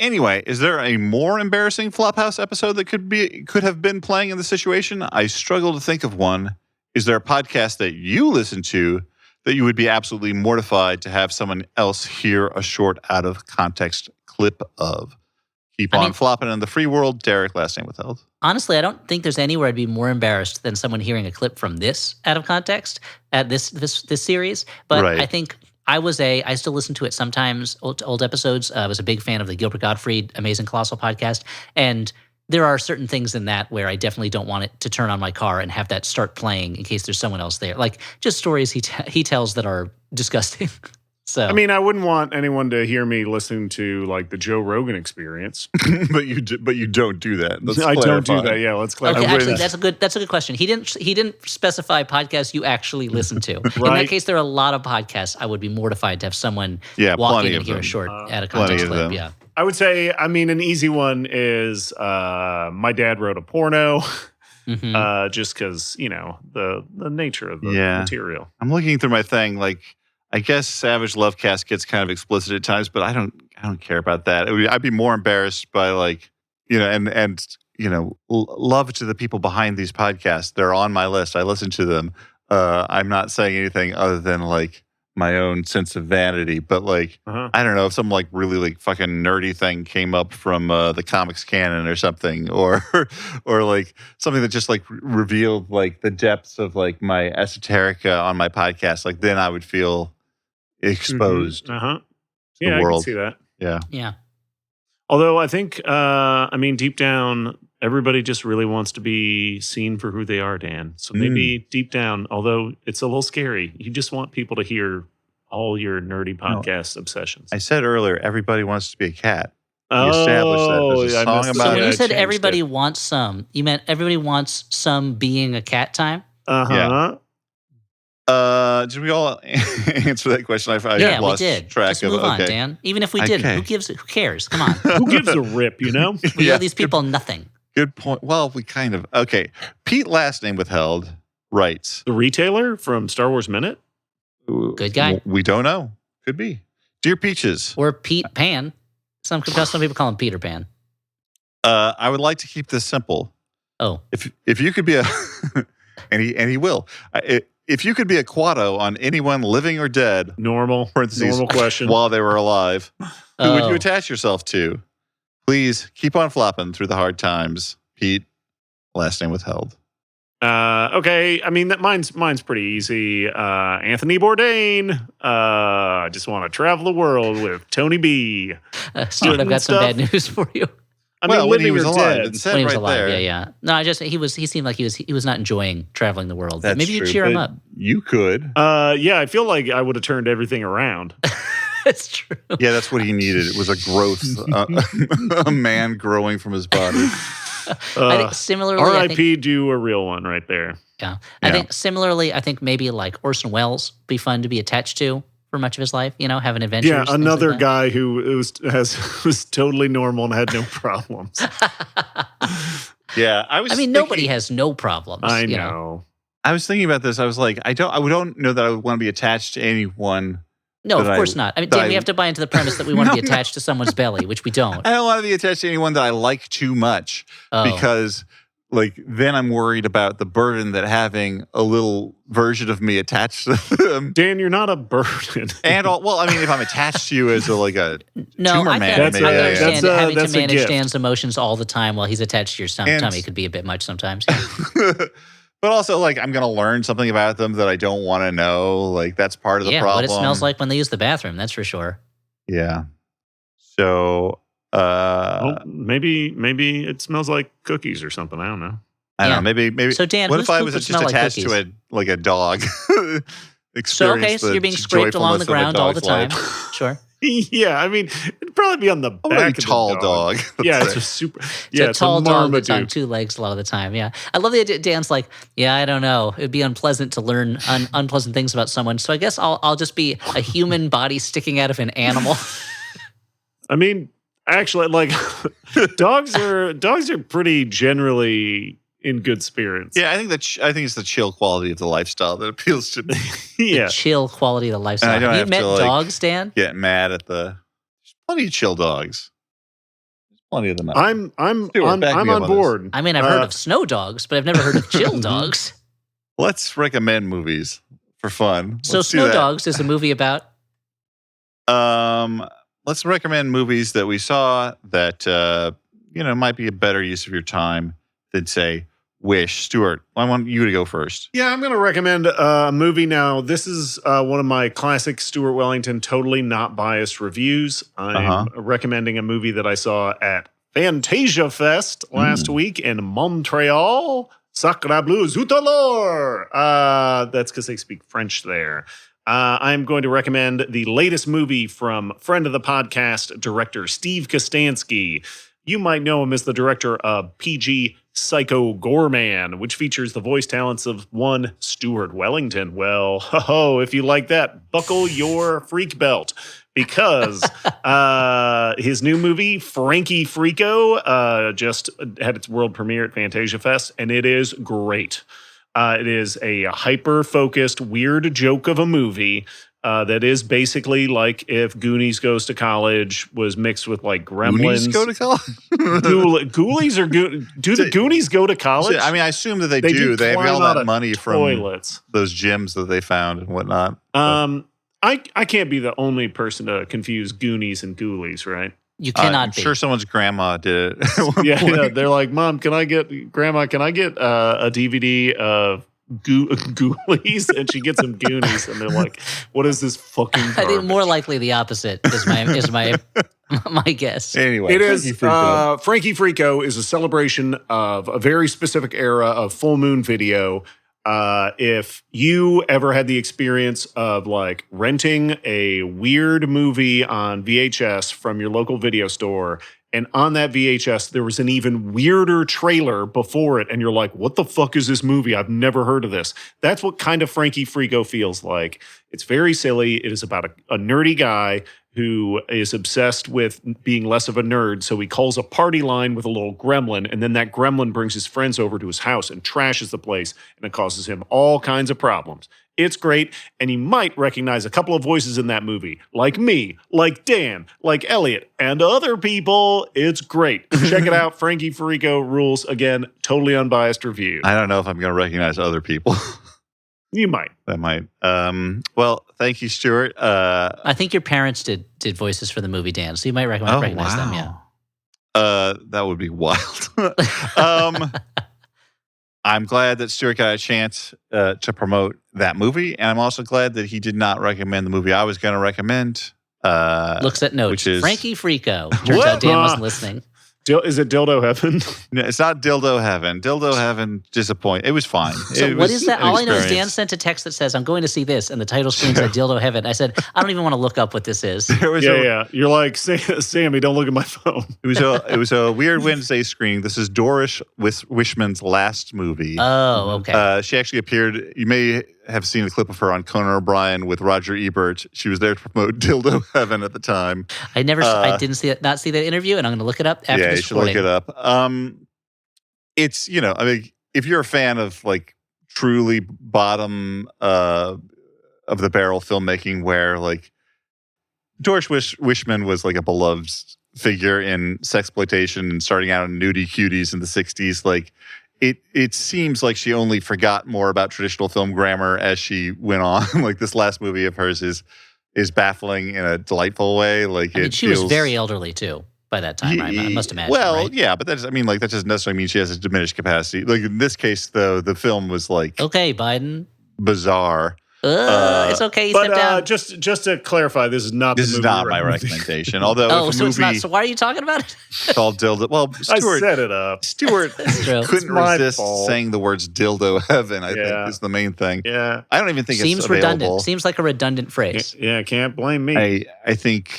Anyway, is there a more embarrassing Flophouse episode that could have been playing in the situation? I struggle to think of one. Is there a podcast that you listen to that you would be absolutely mortified to have someone else hear a short out of context clip of? Keep on flopping in the free world. Derek, last name withheld. Honestly, I don't think there's anywhere I'd be more embarrassed than someone hearing a clip from this out of context at this series. But Right. I think I still listen to it sometimes, old episodes. I was a big fan of the Gilbert Gottfried Amazing Colossal podcast. And there are certain things in that where I definitely don't want it to turn on my car and have that start playing in case there's someone else there. Like just stories he tells that are disgusting. So I mean, I wouldn't want anyone to hear me listen to like the Joe Rogan Experience. but you don't do that. Let's I don't do clarify. that. Yeah, let's clarify. okay, actually, that. that's a good question. He didn't specify podcasts you actually listen to. In that Right. case, there are a lot of podcasts I would be mortified to have someone Yeah, walk plenty in and of hear a them. short out of Plenty context of clip. them. Yeah. I would say, I mean, an easy one is my dad wrote a porno, Mhm. just because, the nature of the Yeah. material. I'm looking through my thing. Like, I guess Savage Lovecast gets kind of explicit at times, but I don't care about that. I'd be more embarrassed by love to the people behind these podcasts. They're on my list. I listen to them. I'm not saying anything other than like my own sense of vanity, but like, I don't know, if some like really like fucking nerdy thing came up from the comics canon or something, or like something that just like revealed like the depths of like my esoterica on my podcast, like then I would feel exposed. Uh-huh. the Yeah, I can world. see that. Yeah. Yeah. Although I think, deep down, everybody just really wants to be seen for who they are, Dan. So maybe deep down, although it's a little scary, you just want people to hear all your nerdy podcast obsessions. I said earlier, everybody wants to be a cat. We established that. There's a I song missed about So when it. you I said changed everybody it. wants some, you meant everybody wants some being a cat time? Uh-huh. Did we all answer that question? I Yeah, we lost did. track Just of move on, okay. Dan. Even if we didn't, Okay. who cares? Come on. Who gives a rip, you know? We Yeah, owe these people nothing. Good point. Well, we kind of okay. Pete, last name withheld, writes. The retailer from Star Wars Minute? Good guy. We don't know. Could be. Dear Peaches, Or Pete Pan. Some people call him Peter Pan. I would like to keep this simple. Oh, If you could be a, and he will. If you could be a Quado on anyone living or dead, Normal. parentheses, Normal question. while they were alive, who would Oh. you attach yourself to? Please keep on flopping through the hard times. Pete, last name withheld. Okay, I mean mine's pretty easy. Anthony Bourdain. I just want to travel the world with Tony B. Stuart, I've got some stuff. bad news for you. I mean, when he living was or alive, dead. it said When he was right alive, there. yeah. No, he seemed like he was not enjoying traveling the world. But That's maybe you true, cheer him but up. You could. Yeah, I feel like I would have turned everything around. It's true. Yeah, that's what he needed. It was a growth, a man growing from his body. I think similarly, I think, R.I.P. do a real one right there. I Yeah. think similarly, I think maybe like Orson Welles be fun to be attached to for much of his life. You know, having adventures. Yeah, things like another that. guy who was totally normal and had no problems. Yeah, I mean, nobody has no problems. I you know. I was thinking about this. I was like, I don't know that I would want to be attached to anyone. No, of that course not. I mean, that Dan, we I- have to buy into the premise that we want to be attached to someone's belly, which we don't. I don't want to be attached to anyone that I like too much Oh. because, like, then I'm worried about the burden that having a little version of me attached to them. Dan, you're not a burden. And well, I mean, if I'm attached to you as a No, tumor I man, can, That's I a- can understand that's a- having that's to a manage gift. Dan's emotions all the time while he's attached to your And- tummy could be a bit much sometimes. Yeah. but also, like, I'm going to learn something about them that I don't want to know. Like, that's part of the Yeah, problem. what it smells like when they use the bathroom, that's for sure. Yeah. So, Well, maybe it smells like cookies or something. I don't know. I don't Yeah. know. Maybe. So, Dan, what whose if I poop was would just smell like attached cookies? to a dog? So, okay, so you're being scraped along the ground all the time. Life. Sure. Yeah, I mean, it'd probably be on the A back really of the tall dog. Yeah, Let's it's say. a super. It's Yeah, a tall dog that's on Marmaduke. 2 legs a lot of the time. Yeah. I love the idea. Dan's like, yeah, I don't know. It'd be unpleasant to learn unpleasant things about someone. So I guess I'll just be a human body sticking out of an animal. I mean, actually, like dogs are pretty generally in good spirits. Yeah, I think it's the chill quality of the lifestyle that appeals to me. Yeah. Chill quality of the lifestyle. I don't Have you have met to, like- dogs, Dan? Get mad at there's plenty of chill dogs. There's plenty of them out. I'm Stuart, back I'm me up on on this. board. I mean, I've heard of snow dogs, but I've never heard of chill dogs. Let's recommend movies for fun. So Let's do Snow that. Dogs is a movie about Let's recommend movies that we saw that might be a better use of your time than say Wish. Stuart, I want you to go first. Yeah, I'm going to recommend a movie now. This is one of my classic Stuart Wellington, totally not biased reviews. I'm recommending a movie that I saw at Fantasia Fest last week in Montreal. Sacre bleu, zut alors! That's because they speak French there. I'm going to recommend the latest movie from friend of the podcast, director Steve Kostansky. You might know him as the director of PG Psycho Gorman, which features the voice talents of one Stuart Wellington. Well, if you like that, buckle your freak belt. Because his new movie, Frankie Frico, just had its world premiere at Fantasia Fest, and it is great. It is a hyper-focused, weird joke of a movie that is basically like if Goonies Goes to College was mixed with like Gremlins. Goonies go to college? Ghoulies or do the Goonies go to college? I mean, I assume that they do. They have climb all out that of money from toilets. those gyms that they found and whatnot. I can't be the only person to confuse Goonies and Ghoulies, right? you cannot I'm be. sure someone's grandma did it. Yeah, they're like, Mom, Grandma, can I get a DVD of Ghoulies, and she gets them Goonies, and they're like, "What is this fucking garbage?" I think more likely the opposite is my my guess. Anyway, It is. Frankie Frico. Frankie Frico is a celebration of a very specific era of full moon video. If you ever had the experience of like renting a weird movie on VHS from your local video store, and on that VHS, there was an even weirder trailer before it, and you're like, what the fuck is this movie? I've never heard of this. That's what kind of Frankie Frico feels like. It's very silly. It is about a nerdy guy who is obsessed with being less of a nerd, so he calls a party line with a little gremlin, and then that gremlin brings his friends over to his house and trashes the place, and it causes him all kinds of problems. It's great, and you might recognize a couple of voices in that movie, like me, like Dan, like Elliot, and other people. It's great. Check it out. Frankie Frico rules. Again, totally unbiased review. I don't know if I'm going to recognize other people. You might. That might. Well, thank you, Stuart. I think your parents did voices for the movie, Dan, so you might recognize them. Yeah. That would be wild. I'm glad that Stuart got a chance to promote that movie, and I'm also glad that he did not recommend the movie I was going to recommend. Looks at notes. Which is Frankie Frico. Turns out Dan wasn't listening. Is it Dildo Heaven? No, it's not Dildo Heaven. Dildo Heaven, disappoint. It was fine. So It what was is that? an All I know is Dan experience. sent a text that says, I'm going to see this, and the title screen said Dildo Heaven. I said, I don't even want to look up what this is. There was Yeah. You're like, Sammy, don't look at my phone. It was a weird Wednesday screening. This is Doris Wishman's last movie. Oh, okay. She actually appeared. You may have seen a clip of her on Conan O'Brien with Roger Ebert. She was there to promote Dildo Heaven at the time. I didn't see that interview, and I'm going to look it up after Yeah, you this should look recording. it up. It's I mean, if you're a fan of like truly bottom of the barrel filmmaking, where like Doris Wishman was like a beloved figure in sexploitation and starting out in Nudie Cuties in the 60s, like it seems like she only forgot more about traditional film grammar as she went on. Like this last movie of hers is baffling in a delightful way. Like I mean, she was very elderly too by that time. I must imagine. Well, right? yeah, but that doesn't necessarily mean she has a diminished capacity. Like in this case, though, the film was like Okay, Biden. bizarre. It's okay. Step down. But just to clariffer, this is not. This the is movie not my recommendation. recommendation. Although Oh, if a so it's movie not. So why are you talking about it? called Dildo, well, I Stuart set it up. Stewart true. couldn't It's my resist fault. saying the words dildo heaven, I Yeah. think is the main thing. Yeah, I don't even think Seems it's available. redundant. Seems like a redundant phrase. yeah. Can't blame me. I think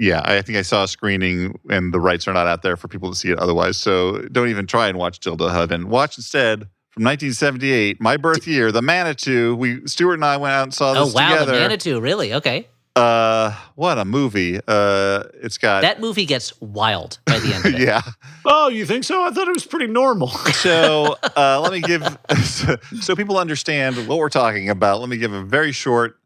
I saw a screening and the rights are not out there for people to see it otherwise. So don't even try and watch Dildo Heaven. Watch instead from 1978, my birth year, The Manitou. Stuart and I went out and saw Oh this wow, together. the Manitou. Really? Okay. What a movie. It's got That movie gets wild by the end of it. yeah. Oh, you think so? I thought it was pretty normal. So let me give so people understand what we're talking about. Let me give a very short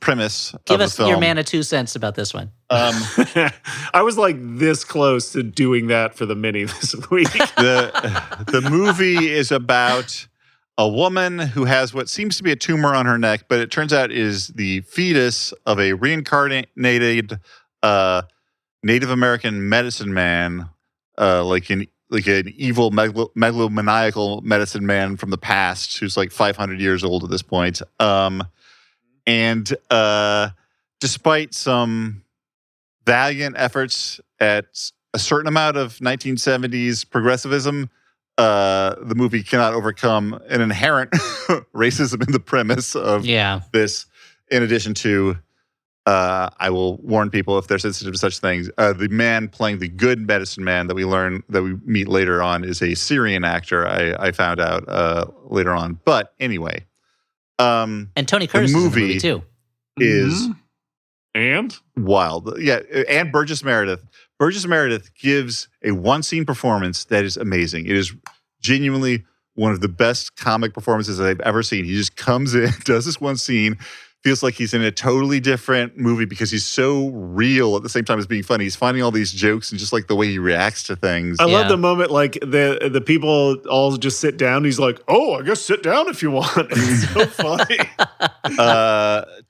premise Give of the us film. your Manitou sense about this one. I was like this close to doing that for the mini this week. The movie is about a woman who has what seems to be a tumor on her neck, but it turns out is the fetus of a reincarnated Native American medicine man, like an evil megalomaniacal medicine man from the past who's like 500 years old at this point. And despite some valiant efforts at a certain amount of 1970s progressivism, the movie cannot overcome an inherent racism in the premise of this. In addition to, I will warn people if they're sensitive to such things, the man playing the good medicine man that we meet later on is a Syrian actor, I found out later on. But anyway. And Tony Curtis is in the movie too. Is and wild. Yeah, and Burgess Meredith. Burgess Meredith gives a one-scene performance that is amazing. It is genuinely one of the best comic performances that I've ever seen. He just comes in, does this one scene, feels like he's in a totally different movie because he's so real at the same time as being funny. He's finding all these jokes and just like the way he reacts to things. I love the moment like the people all just sit down. He's like, "Oh, I guess sit down if you want." It's so funny.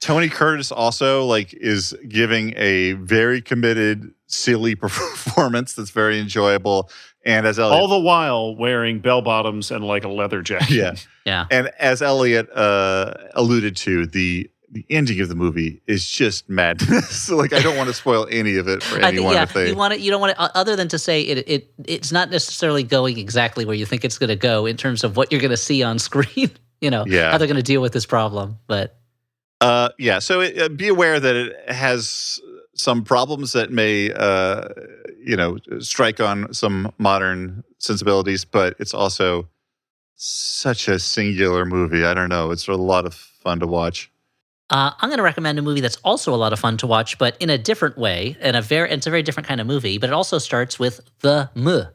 Tony Curtis also like is giving a very committed silly performance that's very enjoyable. And as Elliot, All the while wearing bell bottoms and like a leather jacket. yeah, Yeah. and as Elliot alluded to, the ending of the movie is just madness. Like, I don't want to spoil any of it for anyone. If they, you don't want to, other than to say it's not necessarily going exactly where you think it's going to go in terms of what you're going to see on screen. How they're going to deal with this problem. But so be aware that it has some problems that may, strike on some modern sensibilities, but it's also such a singular movie. I don't know. It's a lot of fun to watch. I'm going to recommend a movie that's also a lot of fun to watch, but in a different way, and it's a very different kind of movie, but it also starts with the M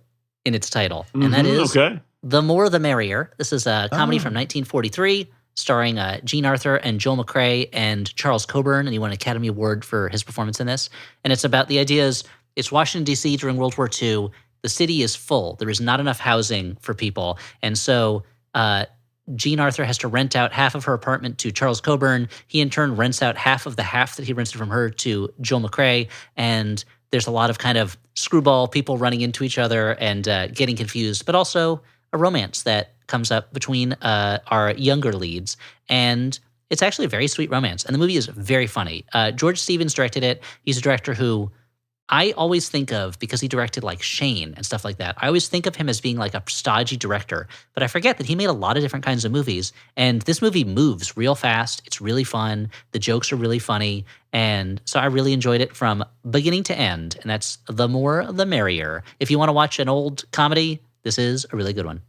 in its title, and that is The More the Merrier. This is a comedy from 1943, starring Jean Arthur and Joel McCrea and Charles Coburn, and he won an Academy Award for his performance in this. And it's about the ideas, it's Washington, D.C. during World War II. The city is full. There is not enough housing for people, and so Jean Arthur has to rent out half of her apartment to Charles Coburn. He, in turn, rents out half of the half that he rented from her to Joel McCrea. And there's a lot of kind of screwball people running into each other and getting confused, but also a romance that comes up between our younger leads. And it's actually a very sweet romance. And the movie is very funny. George Stevens directed it. He's a director who I always think of, because he directed like Shane and stuff like that, I always think of him as being like a stodgy director, but I forget that he made a lot of different kinds of movies. And this movie moves real fast. It's really fun. The jokes are really funny. And so I really enjoyed it from beginning to end. And that's The More the Merrier. If you want to watch an old comedy, this is a really good one.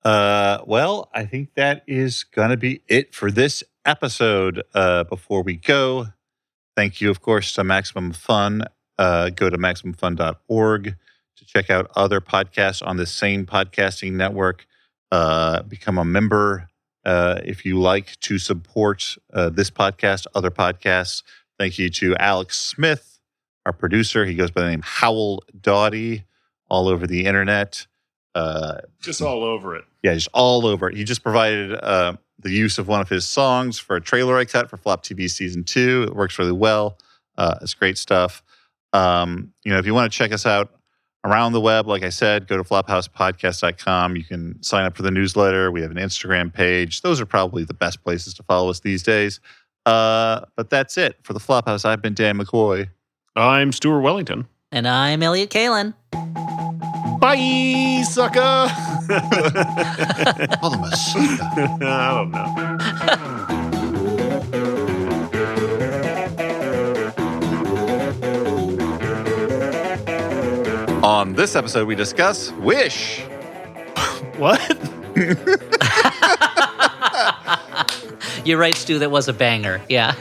Well, I think that is going to be it for this episode. Before we go, thank you, of course, to Maximum Fun. Go to MaximumFun.org to check out other podcasts on the same podcasting network. Become a member if you like to support this podcast, other podcasts. Thank you to Alex Smith, our producer. He goes by the name Howell Doughty all over the internet. Just all over it. Yeah, just all over it. He just provided the use of one of his songs for a trailer I cut for Flop TV Season 2. It works really well. It's great stuff. If you want to check us out around the web, like I said, go to flophousepodcast.com. You can sign up for the newsletter. We have an Instagram page. Those are probably the best places to follow us these days. But that's it. For the Flophouse, I've been Dan McCoy. I'm Stuart Wellington. And I'm Elliot Kalin. Bye, sucker. Call him a sucker. I don't know. On this episode, we discuss Wish. What? You're right, Stu. That was a banger. Yeah.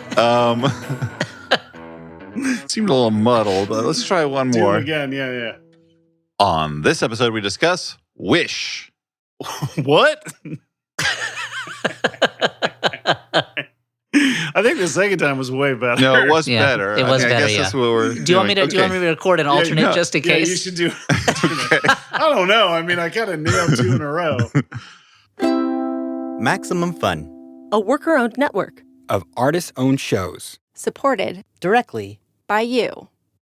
Seemed a little muddled. Let's try one Do more. it again. Yeah. On this episode, we discuss Wish. What? I think the second time was way better. No, it was Yeah, better. it was I better, guess yeah. that's what we're Do you want me to record an alternate just in case? Yeah, you should do. I don't know. I mean, I kind of nailed 2 in a row. Maximum Fun, A worker-owned network of artist-owned shows. supported directly by you.